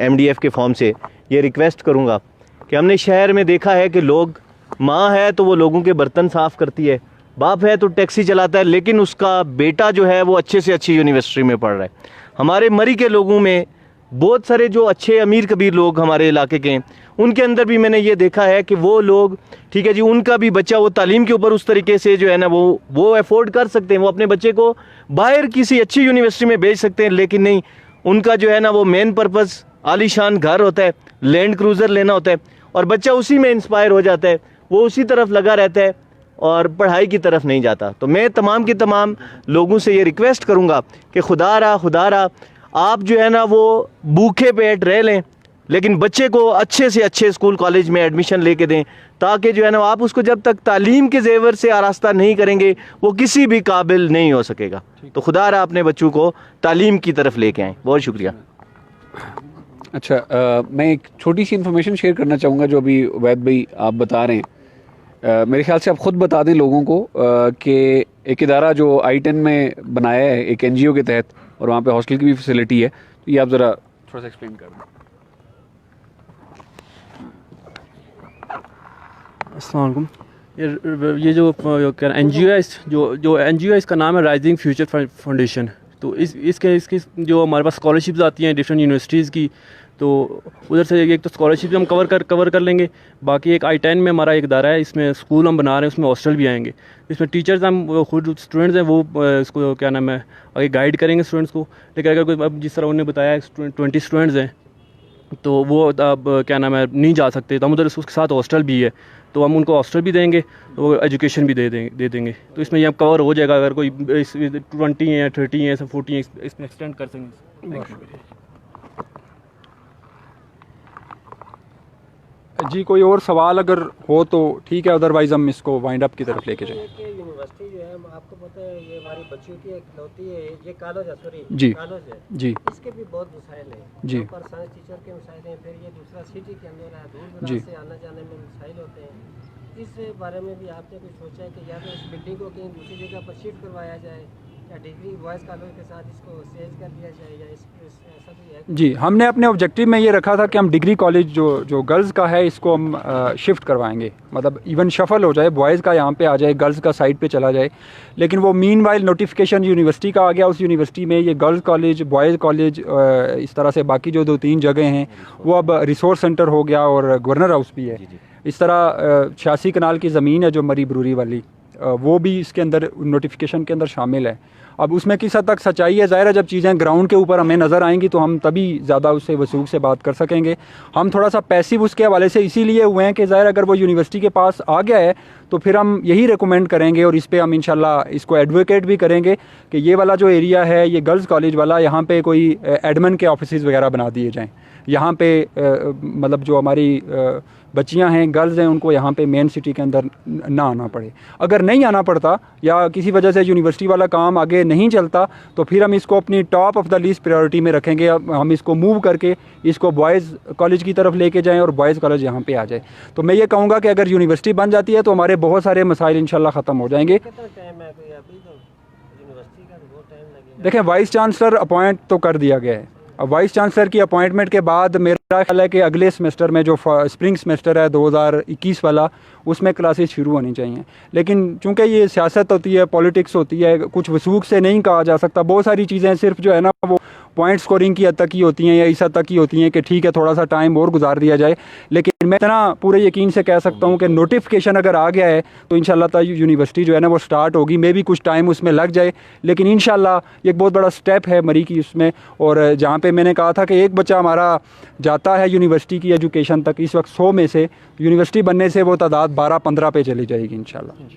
MDF के फॉर्म से ये रिक्वेस्ट करूँगा कि हमने शहर में देखा है कि लोग, माँ है तो वो लोगों के बर्तन साफ़ करती है, बाप है तो टैक्सी चलाता है, लेकिन उसका बेटा जो है वो अच्छे से अच्छी यूनिवर्सिटी में पढ़ रहा है। हमारे मरी के लोगों में बहुत सारे जो अच्छे अमीर कबीर लोग हमारे इलाके के हैं, उनके अंदर भी मैंने ये देखा है कि वो लोग, ठीक है जी, उनका भी बच्चा वो तालीम के ऊपर उस तरीके से जो है ना वो अफोर्ड कर सकते हैं, वो अपने बच्चे को बाहर किसी अच्छी यूनिवर्सिटी में भेज सकते हैं, लेकिन नहीं, उनका जो है ना वो मेन पर्पज़ आलीशान घर होता है, लैंड क्रूज़र लेना होता है, और बच्चा उसी में इंस्पायर हो जाता है, वो उसी तरफ लगा रहता है और पढ़ाई की तरफ नहीं जाता। तो मैं तमाम के तमाम लोगों से ये रिक्वेस्ट करूँगा कि खुदा रहा आप जो है ना वो भूखे पेट रह लें, लेकिन बच्चे को अच्छे से अच्छे स्कूल कॉलेज में एडमिशन लेके दें, ताकि जो है ना आप उसको जब तक तालीम के जेवर से आरास्ता नहीं करेंगे वो किसी भी काबिल नहीं हो सकेगा। तो खुदा रहा अपने बच्चों को तालीम की तरफ लेके आएँ। बहुत शुक्रिया। अच्छा, मैं एक छोटी सी इन्फॉर्मेशन शेयर करना चाहूँगा जो अभी वैद भाई आप बता रहे हैं। मेरे ख्याल से आप ख़ुद बता दें लोगों को कि एक इदारा जो I-10 में बनाया है एक NGO के तहत, और वहाँ पे हॉस्टल की भी फैसिलिटी है, तो ये आप ज़रा थोड़ा सा एक्सप्लेन कर दें। अस्सलाम वालेकुम। ये जो NGO है, जो NGO है, इसका नाम है राइजिंग फ्यूचर फाउंडेशन। तो इसकी जो हमारे पास स्कॉलरशिप्स आती हैं डिफरेंट यूनिवर्सिटीज़ की, तो उधर से एक तो स्कॉलरशिप हम कवर कर लेंगे। बाकी एक I-10 में हमारा एक इदारा है, इसमें स्कूल हम बना रहे हैं, उसमें हॉस्टल भी आएंगे। इसमें टीचर्स हम खुद स्टूडेंट्स हैं, वो इसको क्या नाम है आगे गाइड करेंगे स्टूडेंट्स को। लेकिन अगर कोई, अब जिस तरह उन्होंने बताया 20 स्टूडेंट्स हैं, तो वो अब क्या नाम है नहीं जा सकते, तो हम उधर उसके साथ हॉस्टल भी है, तो हम उनको हॉस्टल भी देंगे, तो एजुकेशन भी दे देंगे। तो इसमें ये अब कवर हो जाएगा। अगर कोई 20 है, 30 है, 40 है, इसमें एक्सटेंड कर सकेंगे। जी, कोई और सवाल अगर हो तो ठीक है, अदरवाइज़ हम इसको वाइंड अप की तरफ लेके जाएं। यूनिवर्सिटी जो है आपको पता है ये हमारी बच्चों की इकलौती है, ये कॉलेज है, सॉरी जी कॉलेज है जी, इसके भी बहुत मसाइल हैं जी, पर साइंस टीचर के मसाइल हैं, फिर ये दूसरा सिटी के अंदर है, दूर जी, दराज से आने जाने में मसाइल होते हैं। इस बारे में भी आपने कुछ सोचा है कि या तो इस बिल्डिंग को कहीं दूसरी जगह पर शिफ्ट करवाया जाए, या डिग्री बॉयज़ कॉलेज के साथ इसको सेज कर दिया जाए, या ऐसा कोई है? जी, हमने अपने ऑब्जेक्टिव में ये रखा था कि हम डिग्री कॉलेज जो गर्ल्स का है इसको हम शिफ्ट करवाएंगे, मतलब इवन शफल हो जाए, बॉयज़ का यहाँ पे आ जाए, गर्ल्स का साइड पे चला जाए। लेकिन वो मीनवाइल नोटिफिकेशन यूनिवर्सिटी का आ गया, उस यूनिवर्सिटी में ये गर्ल्स कॉलेज, बॉयज़ कॉलेज, इस तरह से बाकी जो 2-3 जगह हैं वो अब रिसोर्स सेंटर हो गया और गवर्नर हाउस भी है। इस तरह 86 कनाल की ज़मीन है जो मरी ब्रूरी वाली, वो भी इसके अंदर नोटिफिकेशन के अंदर शामिल है। अब उसमें किस हद तक सच्चाई है, ज़ाहिर है जब चीज़ें ग्राउंड के ऊपर हमें नज़र आएंगी तो हम तभी ज़्यादा उससे वसूख से बात कर सकेंगे। हम थोड़ा सा पैसिव उसके हवाले से इसीलिए हुए हैं कि ज़ाहिर अगर वो यूनिवर्सिटी के पास आ गया है तो फिर हम यही रिकमेंड करेंगे, और इस पर हम इंशाल्लाह इसको एडवोकेट भी करेंगे कि ये वाला जो एरिया है, ये गर्ल्स कॉलेज वाला, यहाँ पे कोई एडमिन के ऑफिस वगैरह बना दिए जाएँ। यहाँ पे मतलब जो हमारी बच्चियां हैं, गर्ल्स हैं, उनको यहाँ पे मेन सिटी के अंदर ना आना पड़े। अगर नहीं आना पड़ता या किसी वजह से यूनिवर्सिटी वाला काम आगे नहीं चलता तो फिर हम इसको अपनी top of the list priority में रखेंगे। हम इसको मूव करके इसको बॉयज़ कॉलेज की तरफ लेके जाएं और बॉयज़ कॉलेज यहाँ पे आ जाए। तो मैं ये कहूँगा कि अगर यूनिवर्सिटी बन जाती है तो हमारे बहुत सारे मसाइल इंशाल्लाह ख़त्म हो जाएंगे। देखें, वाइस चांसलर अपॉइंट तो कर दिया गया है, वाइस चांसलर की अपॉइंटमेंट के बाद मेरा ख्याल है कि अगले सेमेस्टर में जो स्प्रिंग सेमेस्टर है 2021 वाला, उसमें क्लासेस शुरू होनी चाहिए। लेकिन चूंकि ये सियासत होती है, पॉलिटिक्स होती है, कुछ वसूख से नहीं कहा जा सकता। बहुत सारी चीज़ें सिर्फ जो है ना वो पॉइंट स्कोरिंग की हद तक ही होती हैं या इस हद तक ही होती हैं कि ठीक है थोड़ा सा टाइम और गुजार दिया जाए। लेकिन मैं इतना पूरे यकीन से कह सकता हूँ कि नोटिफिकेशन अगर आ गया है तो इंशाल्लाह ताला यूनिवर्सिटी जो है ना वो स्टार्ट होगी। मे भी कुछ टाइम उसमें लग जाए, लेकिन इंशाल्लाह ये एक बहुत बड़ा स्टेप है मरी की उसमें। और जहाँ पे मैंने कहा था कि एक बच्चा हमारा जाता है यूनिवर्सिटी की एजुकेशन तक, इस वक्त 100 में से यूनिवर्सिटी बनने से वो तादाद 12-15 पे चली जाएगी इंशाल्लाह।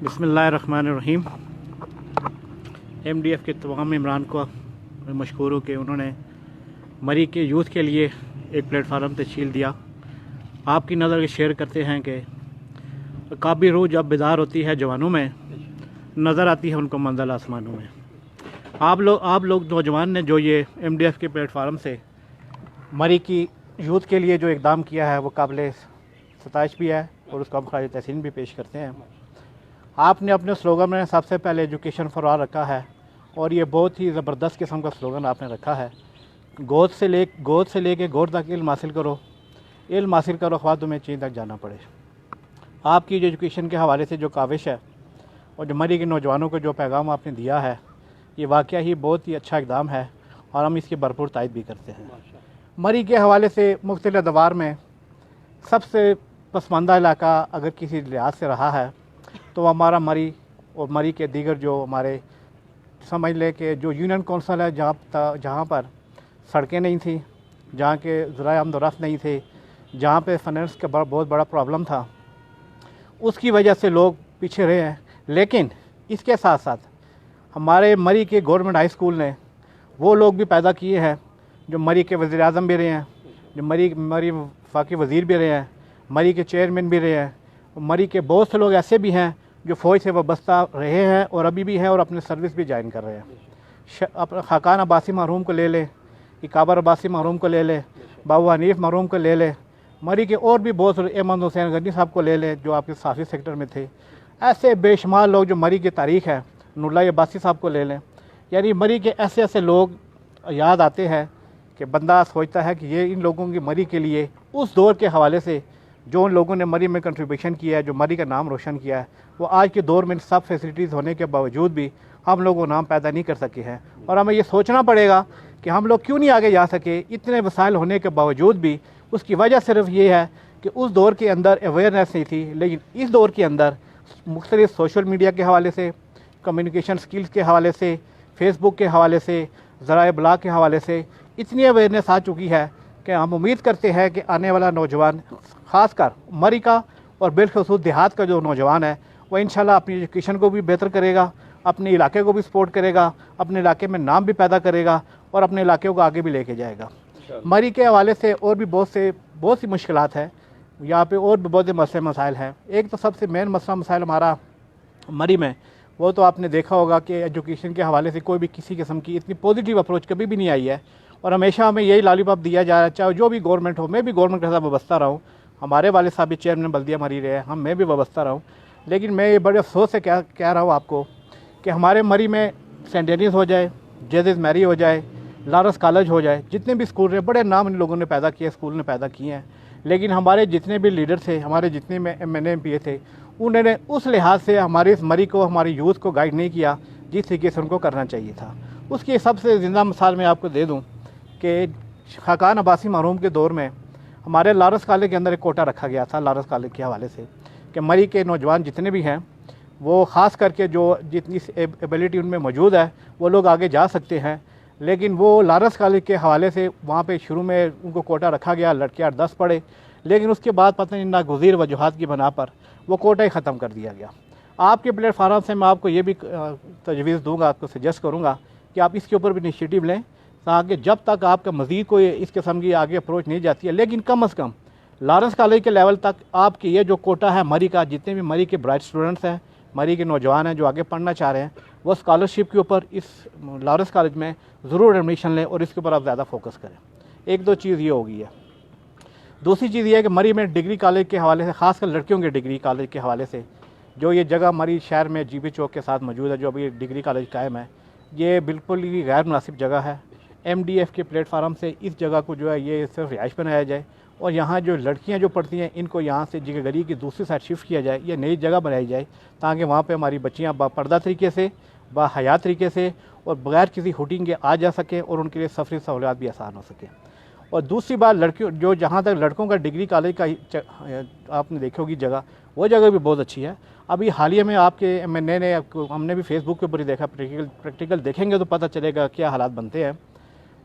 बिस्मिल्लाहिर्रहमानिर्रहीम। MDF के तमाम इमरान को मशकूर हूँ कि उन्होंने मरी के यूथ के लिए एक प्लेटफार्म तश्कील दिया। आपकी नज़र के शेयर करते हैं कि काबी रूह जब बेदार होती है जवानों में, नज़र आती है उनको मंजिल आसमानों में। आप लोग नौजवान ने जो ये MDF के प्लेटफार्म से मरी की यूथ के लिए जो इक़दाम किया है वो काबिल सताइश भी है और उसको हम ख़राज तहसीन भी पेश करते हैं। आपने अपने स्लोगन में सबसे पहले एजुकेशन फॉर ऑल रखा है और ये बहुत ही ज़बरदस्त किस्म का स्लोगन आपने रखा है। गोद से लेके गोद तक इल्म हासिल करो, इल्म हासिल करो ख्वाह तुम्हें चीन तक जाना पड़े। आपकी जो एजुकेशन के हवाले से जो काविश है और जो मरी के नौजवानों को जो पैगाम आपने दिया है, ये वाक़या ही बहुत ही अच्छा इक़दाम है और हम इसकी भरपूर तायद भी करते हैं। मरी के हवाले से मुख्तलिफ अदवार में सबसे पसमानदा इलाका अगर किसी लिहाज से रहा है तो हमारा मरी और मरी के दीगर जो हमारे समझ लें कि जो यूनियन कौंसिल है जहाँ पर सड़कें नहीं थी, जहाँ के ज़राए आमदोरफ्त नहीं थे, जहाँ पे फाइनेंस का बहुत बड़ा प्रॉब्लम था, उसकी वजह से लोग पीछे रहे हैं। लेकिन इसके साथ साथ हमारे मरी के गवर्नमेंट हाई स्कूल ने वो लोग भी पैदा किए हैं जो मरी के वज़ीर आज़म भी रहे हैं, जो मरी वफाकी वज़ीर भी रहे हैं, मरी के चेयरमैन भी रहे हैं। मरी के बहुत से लोग ऐसे भी हैं जो फ़ौज से वाबस्ता रहे हैं और अभी भी हैं और अपने सर्विस भी ज्वाइन कर रहे हैं। खाकान अब्बासी मरहूम को ले लें, इकाबर अब्बासी मरहूम को ले लें, बाबू हनीफ मरहूम को ले लें, मरी के और भी बहुत से अहमद हुसैन गनी साहब को ले लें जो आपके साफ़ी सेक्टर में थे। ऐसे बेशुमार लोग जो मरी की तारीख़ है, नुल्ला अब्बासी साहब को ले लें। यानी मरी के ऐसे ऐसे लोग याद आते हैं कि बंदा सोचता है कि ये इन लोगों की मरी के लिए उस दौर के हवाले से जो उन लोगों ने मरी में कंट्रीब्यूशन किया है, जो मरी का नाम रोशन किया है, वो आज के दौर में सब फैसिलिटीज़ होने के बावजूद भी हम लोग वो नाम पैदा नहीं कर सके हैं। और हमें ये सोचना पड़ेगा कि हम लोग क्यों नहीं आगे जा सके। इतने वसाइल होने के बावजूद भी उसकी वजह सिर्फ ये है कि उस दौर के अंदर अवेयरनेस नहीं थी। लेकिन इस दौर के अंदर मुख्तलिफ सोशल मीडिया के हवाले से, कम्युनिकेशन स्किल्स के हवाले से, फेसबुक के हवाले से, ज़राए ब्लॉग के हवाले से इतनी अवेयरनेस आ चुकी है कि हम उम्मीद करते हैं कि आने वाला नौजवान, ख़ासकर मरी का और बिलखसूस देहात का जो नौजवान है, वह इंशाल्लाह अपनी एजुकेशन को भी बेहतर करेगा, अपने इलाके को भी सपोर्ट करेगा, अपने इलाके में नाम भी पैदा करेगा और अपने इलाके को आगे भी लेके जाएगा। मरी के हवाले से और भी बहुत सी मुश्किलात है यहाँ पे, और भी बहुत से मसले मसाइल हैं। एक तो सबसे मेन मसला मसाइल हमारा मरी में, वो तो आपने देखा होगा कि एजुकेशन के हवाले से कोई भी किसी किस्म की इतनी पॉजिटिव अप्रोच कभी भी नहीं आई है और हमेशा हमें यही लॉलीपॉप दिया जा रहा है, चाहे जो भी गवर्नमेंट हो। मैं भी गवर्नमेंट के साथ वाबस्ता रहा हूँ, हमारे वाले साहब भी चेयरमैन बल्दिया मरी रहे हैं, मैं भी वाबस्ता रहा हूँ। लेकिन मैं ये बड़े अफसोस से कह रहा हूँ आपको कि हमारे मरी में सेंट एनीस हो जाए, जेज़स मैरी हो जाए, लॉरेंस कॉलेज हो जाए, जितने भी स्कूल रहे, बड़े नाम इन लोगों ने पैदा किए, स्कूल ने पैदा किए हैं। लेकिन हमारे जितने भी लीडर थे, हमारे जितने में MNA MPA थे, उन्होंने उस लिहाज से हमारे इस मरी को, हमारी यूथ को गाइड नहीं किया जिस तरीके से उनको करना चाहिए था। उसकी सबसे ज़िंदा मिसाल मैं आपको दे दूँ कि खाकान अब्बासी मरहूम के दौर में हमारे लॉरेंस कॉलेज के अंदर एक कोटा रखा गया था लॉरेंस कॉलेज के हवाले से कि मरी के नौजवान जितने भी हैं वो ख़ास करके जो जितनी एबिलिटी उनमें मौजूद है वो लोग आगे जा सकते हैं। लेकिन वो लॉरेंस कॉलेज के हवाले से वहाँ पे शुरू में उनको कोटा रखा गया, लड़के 8-10 पढ़े, लेकिन उसके बाद पता नहीं नागुज़ीर वजूहात की बना पर वो कोटा ही ख़त्म कर दिया गया। आपके प्लेटफार्म से मैं आपको ये भी तजवीज़ दूँगा, आपको सजेस्ट करूँगा कि आप इसके ऊपर भी इनिशिएटिव लें ताकि जब तक आपका मज़ीद कोई इस किस्म की आगे अप्रोच नहीं जाती है, लेकिन कम अज़ कम लॉरेंस कॉलेज के लेवल तक आपकी ये जो कोटा है मरी का, जितने भी मरी के ब्राइट स्टूडेंट्स हैं, मरी के नौजवान हैं जो आगे पढ़ना चाह रहे हैं, वो स्कॉलरशिप के ऊपर इस लॉरेंस कॉलेज में ज़रूर एडमिशन लें और इसके ऊपर आप ज़्यादा फोकस करें। 1-2 चीज़ ये होगी है। दूसरी चीज़ ये है कि मरी में डिग्री कॉलेज के हवाले से, ख़ासकर लड़कियों के डिग्री कॉलेज के हवाले से, जो ये जगह मरी शहर में जीबी चौक के साथ मौजूद है, जो अभी डिग्री कॉलेज कायम है, ये बिल्कुल ही गैर मुनासिब जगह है। MDF के प्लेटफार्म से इस जगह को जो है ये सिर्फ रिहाइश बनाया जाए और यहाँ जो लड़कियाँ जो पढ़ती हैं इनको यहाँ से जगह गली की दूसरी साइड शिफ्ट किया जाए, ये नई जगह बनाई जाए ताकि वहाँ पे हमारी बच्चियाँ बापर्दा तरीके से, बाहया तरीके से और बगैर किसी हुटिंग के आ जा सकें और उनके लिए सफरी सहूलियात भी आसान हो सकें। और दूसरी बात, लड़कियों जो जहाँ तक लड़कों का डिग्री कॉलेज का आपने देखी होगी जगह, वो जगह भी बहुत अच्छी है। अभी हालिया में आपके हमने भी फेसबुक के ऊपर ही देखा, प्रैक्टिकल देखेंगे तो पता चलेगा क्या हालात बनते हैं।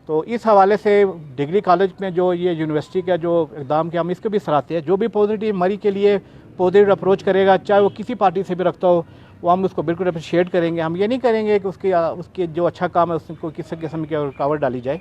तो इस हवाले से डिग्री कॉलेज में जो ये यूनिवर्सिटी का जो इक़दाम किया, हम इसको भी सराहते हैं। जो भी पॉजिटिव मरी के लिए पॉजिटिव अप्रोच करेगा, चाहे वो किसी पार्टी से भी रखता हो, वो हम उसको बिल्कुल अप्रिशिएट करेंगे। हम ये नहीं करेंगे कि उसके जो अच्छा काम है उसको किसी किस्म की रुकावट डाली जाए,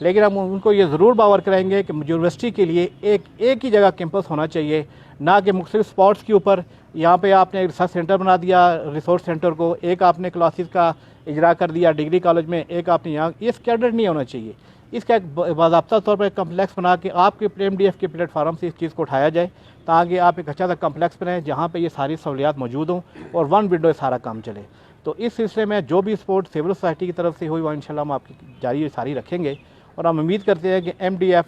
लेकिन हम उनको ये ज़रूर बावर कराएंगे कि यूनिवर्सिटी के लिए एक ही जगह कैंपस होना चाहिए, ना कि मुख्तलिफ स्पॉट्स के ऊपर। यहाँ पे आपने एक रिसर्च सेंटर बना दिया, रिसोर्स सेंटर को, एक आपने क्लासेस का इजरा कर दिया डिग्री कॉलेज में, एक आपने यहाँ, ये स्टैंडर्ड नहीं होना चाहिए। इसका एक बाज़ाब्ता तौर पर कम्प्लेक्स बना के आपके MDF के प्लेटफार्म से इस चीज़ को उठाया जाए ताकि आप एक अच्छा सा कम्प्लेक्स बनाएं जहाँ पे ये सारी सहूलियात मौजूद हों और वन विंडो सारा काम चले। तो इस सिलसिले में जो भी सपोर्ट सिविल सोसाइटी की तरफ से हुई वो इंशाल्लाह हम आपकी जारी सारी रखेंगे और हम उम्मीद करते हैं कि MDF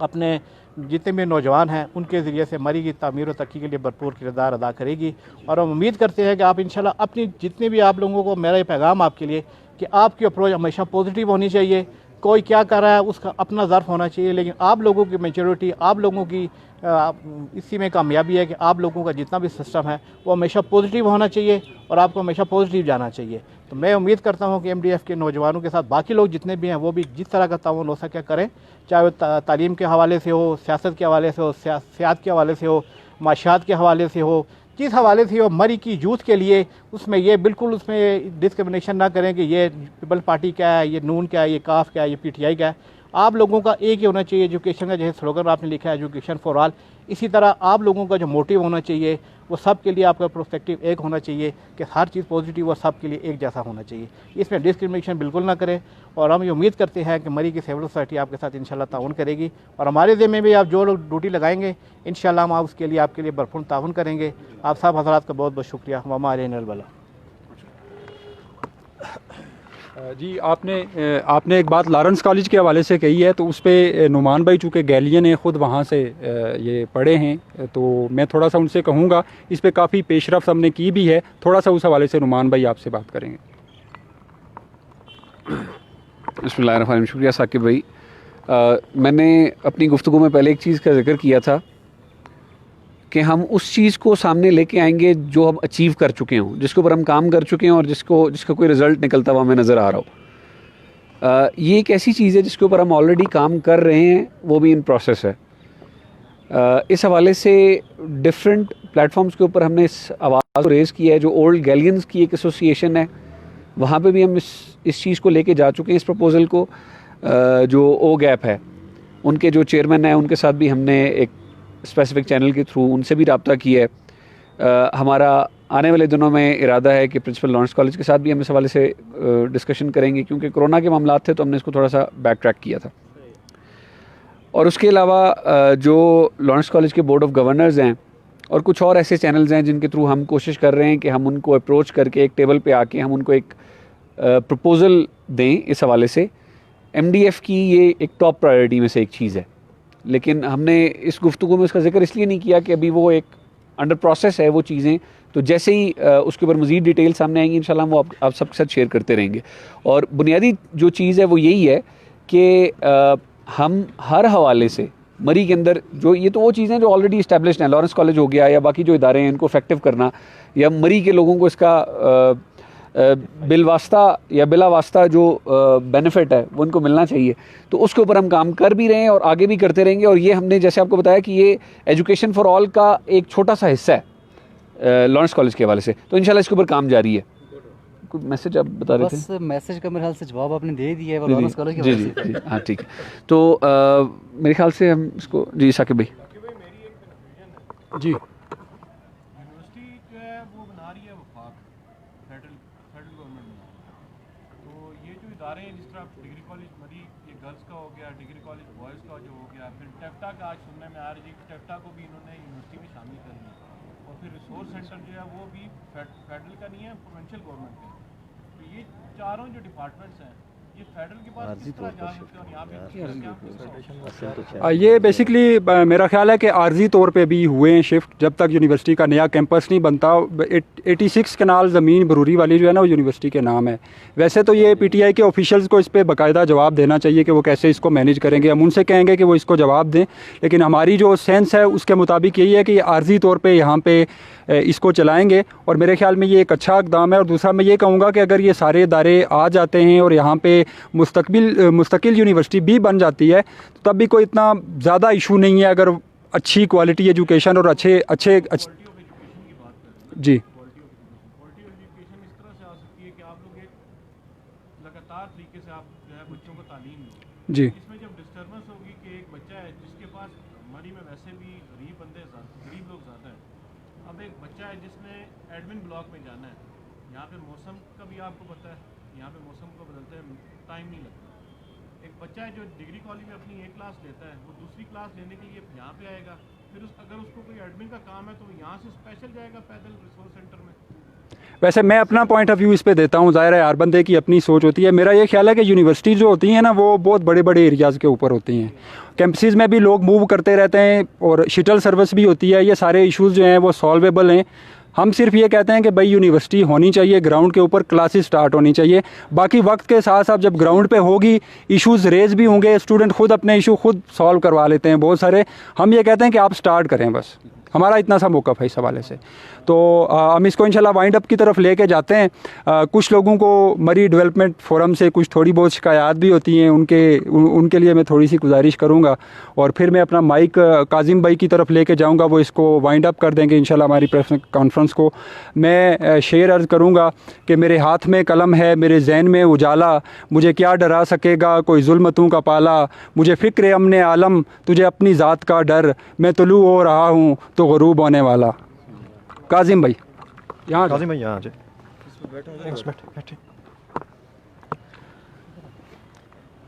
अपने जितने भी नौजवान हैं उनके ज़रिए से मरी की तामीर और तरक्की के लिए भरपूर किरदार अदा करेगी। और हम उम्मीद करते हैं कि आप इंशाल्लाह अपनी जितने भी आप लोगों को, मेरा ये पैगाम आपके लिए कि आपकी अप्रोच हमेशा पॉजिटिव होनी चाहिए। कोई क्या कर रहा है उसका अपना ज़र्फ होना चाहिए, लेकिन आप लोगों की मैच्योरिटी, आप लोगों की इसी में कामयाबी है कि आप लोगों का जितना भी सिस्टम है वो हमेशा पॉजिटिव होना चाहिए और आपको हमेशा पॉजिटिव जाना चाहिए। तो मैं उम्मीद करता हूँ कि MDF के नौजवानों के साथ बाकी लोग जितने भी हैं वो भी जिस तरह का ताउन हो सके करें, चाहे वो तालीम के हवाले से हो, सियासत के हवाले से हो, सियासत के हवाले से हो, माशियात के हवाले से हो, जिस हवाले से हो, मरी की यूथ के लिए उसमें ये बिल्कुल उसमें डिस्क्रिमिनेशन ना करें कि ये पीपल पार्टी क्या है, ये नून क्या है, ये काफ क्या है, ये PTI क्या है। आप लोगों का एक ही होना चाहिए एजुकेशन का, जैसे स्लोगन आपने लिखा है एजुकेशन फॉर ऑल, इसी तरह आप लोगों का जो मोटिव होना चाहिए वो सब के लिए आपका प्रोस्पेक्टिव एक होना चाहिए कि हर चीज़ पॉजिटिव और सब के लिए एक जैसा होना चाहिए। इसमें डिस्क्रिमिनेशन बिल्कुल ना करें और हम ये उम्मीद करते हैं कि मरी की सिविल सोसाइटी आपके साथ इंशाल्लाह ताउन करेगी और हमारे ज़िम्मे भी आप जो लोग ड्यूटी लगाएंगे इंशाल्लाह हम उसके लिए आपके लिए भरपूर ताउन करेंगे। आप सब हज़रात का बहुत बहुत शुक्रिया। वमा अलैना अल बला। जी, आपने एक बात लॉरेंस कॉलेज के हवाले से कही है, तो उस पर नुमान भाई चूँकि गैलियन ने ख़ुद वहाँ से ये पढ़े हैं, तो मैं थोड़ा सा उनसे कहूँगा, इस पर काफ़ी पेशरफ्त हमने की भी है, थोड़ा सा उस हवाले से नुमान भाई आपसे बात करेंगे। बिस्मिल्लाहिर्रहमानिर्रहीम। शुक्रिया साकिब भाई। मैंने अपनी गुफ्तगू में पहले एक चीज़ का जिक्र किया था कि हम उस चीज़ को सामने लेके आएंगे जो हम अचीव कर चुके हों, जिसके ऊपर हम काम कर चुके हैं और जिसका कोई रिज़ल्ट निकलता हुआ हमें नज़र आ रहा हो। ये एक ऐसी चीज़ है जिसके ऊपर हम ऑलरेडी काम कर रहे हैं, वो भी इन प्रोसेस है। इस हवाले से डिफरेंट प्लेटफॉर्म्स के ऊपर हमने इस आवाज़ को रेज़ किया है। जो ओल्ड गैलियंस की एक एसोसिएशन है, वहाँ पे भी हम इस चीज़ को लेके जा चुके हैं, इस प्रपोज़ल को। जो ओ गैप है, उनके जो चेयरमैन हैं उनके साथ भी हमने एक स्पेसिफिक चैनल के थ्रू उनसे भी रब्ता किया है। हमारा आने वाले दिनों में इरादा है कि प्रिंसिपल लॉरेंस कॉलेज के साथ भी हम इस हवाले से डिस्कशन करेंगे, क्योंकि कोरोना के मामलात थे तो हमने इसको थोड़ा सा बैक ट्रैक किया था। और उसके अलावा जो लॉरेंस कॉलेज के बोर्ड ऑफ गवर्नर्स हैं और कुछ और ऐसे चैनल्स हैं जिनके थ्रू हम कोशिश कर रहे हैं कि हम उनको अप्रोच करके एक टेबल पे आके हम उनको एक प्रपोज़ल दें। इस हवाले से MDF की ये एक टॉप प्रायोरिटी में से एक चीज़ है, लेकिन हमने इस गुफ्तगू में उसका जिक्र इसलिए नहीं किया कि अभी वो एक अंडर प्रोसेस है वो चीज़ें। तो जैसे ही उसके ऊपर मज़ीद डिटेल सामने आएंगी इंशाल्लाह वो आप सबके साथ शेयर करते रहेंगे। और बुनियादी जो चीज़ है वो यही है कि हम हर हवाले से मरी के अंदर जो ये तो वो चीज़ें जो ऑलरेडी इस्टेब्लिश्ड हैं, लॉरेंस कॉलेज हो गया या बाकी जो इदारे हैं इनको इफेक्टिव करना, या मरी के लोगों को इसका बिलवास्ता या बिला वास्ता जो बेनिफिट है वो उनको मिलना चाहिए। तो उसके ऊपर हम काम कर भी रहे हैं और आगे भी करते रहेंगे। और ये हमने जैसे आपको बताया कि ये एजुकेशन फॉर ऑल का एक छोटा सा हिस्सा है लॉरेंस कॉलेज के हवाले से, तो इंशाल्लाह इसके ऊपर काम जारी है। कोई मैसेज आप बता रहे थे? बस मैसेज का मेरे ख्याल से जवाब आपने दे दिया है लॉरेंस कॉलेज के जी हवाले से। जी हाँ ठीक है। तो मेरे ख्याल से हम इसको जी साकिब भाई जी यूनिवर्सिटी जो है वो बना रही है वफाक, फेडरल गवर्नमेंट बना रही है। तो ये जो इदारे हैं, जिस तरह डिग्री कॉलेज मरी ये गर्ल्स का हो गया, डिग्री कॉलेज बॉयज़ का जो हो गया, फिर टेफ्टा का आज सुनने में आ रहा है जी टेफ्टा को भी इन्होंने यूनिवर्सिटी में शामिल कर लिया, और फिर रिसोर्स सेंटर जो है वो भी फेडरल का नहीं है, प्रोविंशियल गवर्नमेंट का। तो ये चारों जो डिपार्टमेंट्स हैं ये फेडरल के पास किस तरह जा सकते हैं और यहाँ पे ये बेसिकली मेरा ख्याल है कि आर्जी तौर पे भी हुए हैं शिफ्ट, जब तक यूनिवर्सिटी का नया कैंपस नहीं बनता। 86 कनाल ज़मीन बरूरी वाली जो है ना वो यूनिवर्सिटी के नाम है। वैसे तो ये पीटीआई के ऑफिशियल्स को इस पे बाकायदा जवाब देना चाहिए कि वो कैसे इसको मैनेज करेंगे, हम उनसे कहेंगे कि वो इसको जवाब दें, लेकिन हमारी जो सेंस है उसके मुताबिक यही है कि आर्जी तौर पर यहाँ पे इसको चलाएँगे, और मेरे ख्याल में ये एक अच्छा इक़दाम है। और दूसरा मैं ये कहूँगा कि अगर ये सारे इदारे आ जाते हैं और यहाँ पे मुस्तकिल यूनिवर्सिटी भी बन जाती है तो तब भी कोई इतना ज़्यादा इशू नहीं है, अगर अच्छी क्वालिटी एजुकेशन और अच्छे जी लगातार तरीके से आप जो है बच्चों को तालीम दो। जी इसमें जब डिस्टर्बेंस होगी कि एक बच्चा है जिसके पास मरी में वैसे भी गरीब लोग ज़्यादा हैं, अब एक बच्चा है जिसने एडमिन ब्लॉक में जाना है, यहाँ पे मौसम का भी आपको पता है, यहाँ पे मौसम को बदलते हैं टाइम नहीं लगता। एक बच्चा है जो डिग्री कॉलेज में अपनी एक क्लास लेता है, वो दूसरी क्लास लेने के लिए यहाँ पे आएगा, फिर अगर उसको कोई एडमिन का काम है तो यहाँ से स्पेशल जाएगा पैदल रिसोर्स सेंटर में। वैसे मैं अपना पॉइंट ऑफ व्यू इस पे देता हूँ, ज़ाहिर है हर बंदे की अपनी सोच होती है। मेरा ये ख्याल है कि यूनिवर्सिटी जो होती हैं ना वो बहुत बड़े बड़े एरियाज़ के ऊपर होती हैं, कैंपसेस में भी लोग मूव करते रहते हैं और शटल सर्विस भी होती है, ये सारे इश्यूज़ जो हैं वो सॉल्वेबल हैं। हम सिर्फ ये कहते हैं कि भाई यूनिवर्सिटी होनी चाहिए, ग्राउंड के ऊपर क्लासेस स्टार्ट होनी चाहिए, बाकी वक्त के साथ साथ जब ग्राउंड पे होगी इश्यूज़ रेज भी होंगे, स्टूडेंट खुद अपने इशू खुद सॉल्व करवा लेते हैं बहुत सारे। हम ये कहते हैं कि आप स्टार्ट करें, बस हमारा इतना सा मौक़िफ़ है इस हवाले से। तो हम इसको इंशाल्लाह वाइंड अप की तरफ लेके जाते हैं। कुछ लोगों को मरी डेवलपमेंट फोरम से कुछ थोड़ी बहुत शिकायत भी होती हैं, उनके लिए मैं थोड़ी सी गुजारिश करूँगा, और फिर मैं अपना माइक काजिम भाई की तरफ लेके जाऊँगा, वो इसको वाइंड अप कर देंगे इंशाल्लाह हमारी प्रेस कॉन्फ्रेंस को। मैं शेर अर्ज़ करूँगा कि मेरे हाथ में कलम है, मेरे जहन में उजाला, मुझे क्या डरा सकेगा कोई जुल्मतों का पाला, मुझे फ़िक्र अमने आलम तुझे अपनी ज़ात का डर, मैं तुलू हो रहा हूँ तो ग़ुरूब होने वाला। काजिम भाई यहाँ, काजिम भाई यहाँ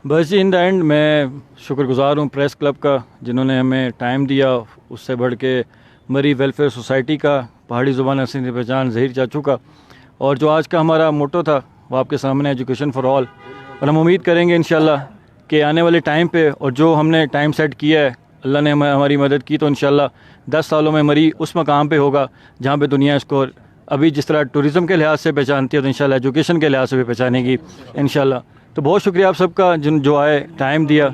बस इन द एंड मैं शुक्रगुज़ार हूँ प्रेस क्लब का जिन्होंने हमें टाइम दिया, उससे बढ़ के मरी वेलफेयर सोसाइटी का, पहाड़ी ज़ुबान हसीन की पहचान ज़हीर चाचू का, और जो आज का हमारा मोटो था वो आपके सामने एजुकेशन फॉर ऑल। और हम उम्मीद करेंगे इंशाल्लाह कि आने वाले टाइम पे, और जो हमने टाइम सेट किया है अल्लाह ने हमारी मदद की, तो इंशाल्लाह 10 सालों में मरी उस मकाम पे होगा जहाँ पे दुनिया इसको अभी जिस तरह टूरिज़म के लिहाज से पहचानती है तो इंशाल्लाह एजुकेशन के लिहाज से भी पहचानेगी इंशाल्लाह। तो बहुत शुक्रिया आप सबका जो आए टाइम दिया।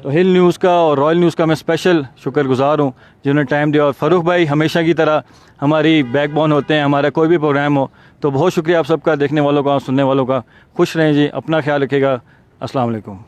तो हिल न्यूज़ का और रॉयल न्यूज़ का मैं स्पेशल शुक्रगुज़ार हूँ जिन्होंने टाइम दिया, और फ़ारूक भाई हमेशा की तरह हमारी बैकबोन होते हैं, हमारा कोई भी प्रोग्राम हो। तो बहुत शुक्रिया आप सबका, देखने वालों का, सुनने वालों का। खुश रहें जी, अपना ख्याल रखिएगा। अस्सलाम वालेकुम।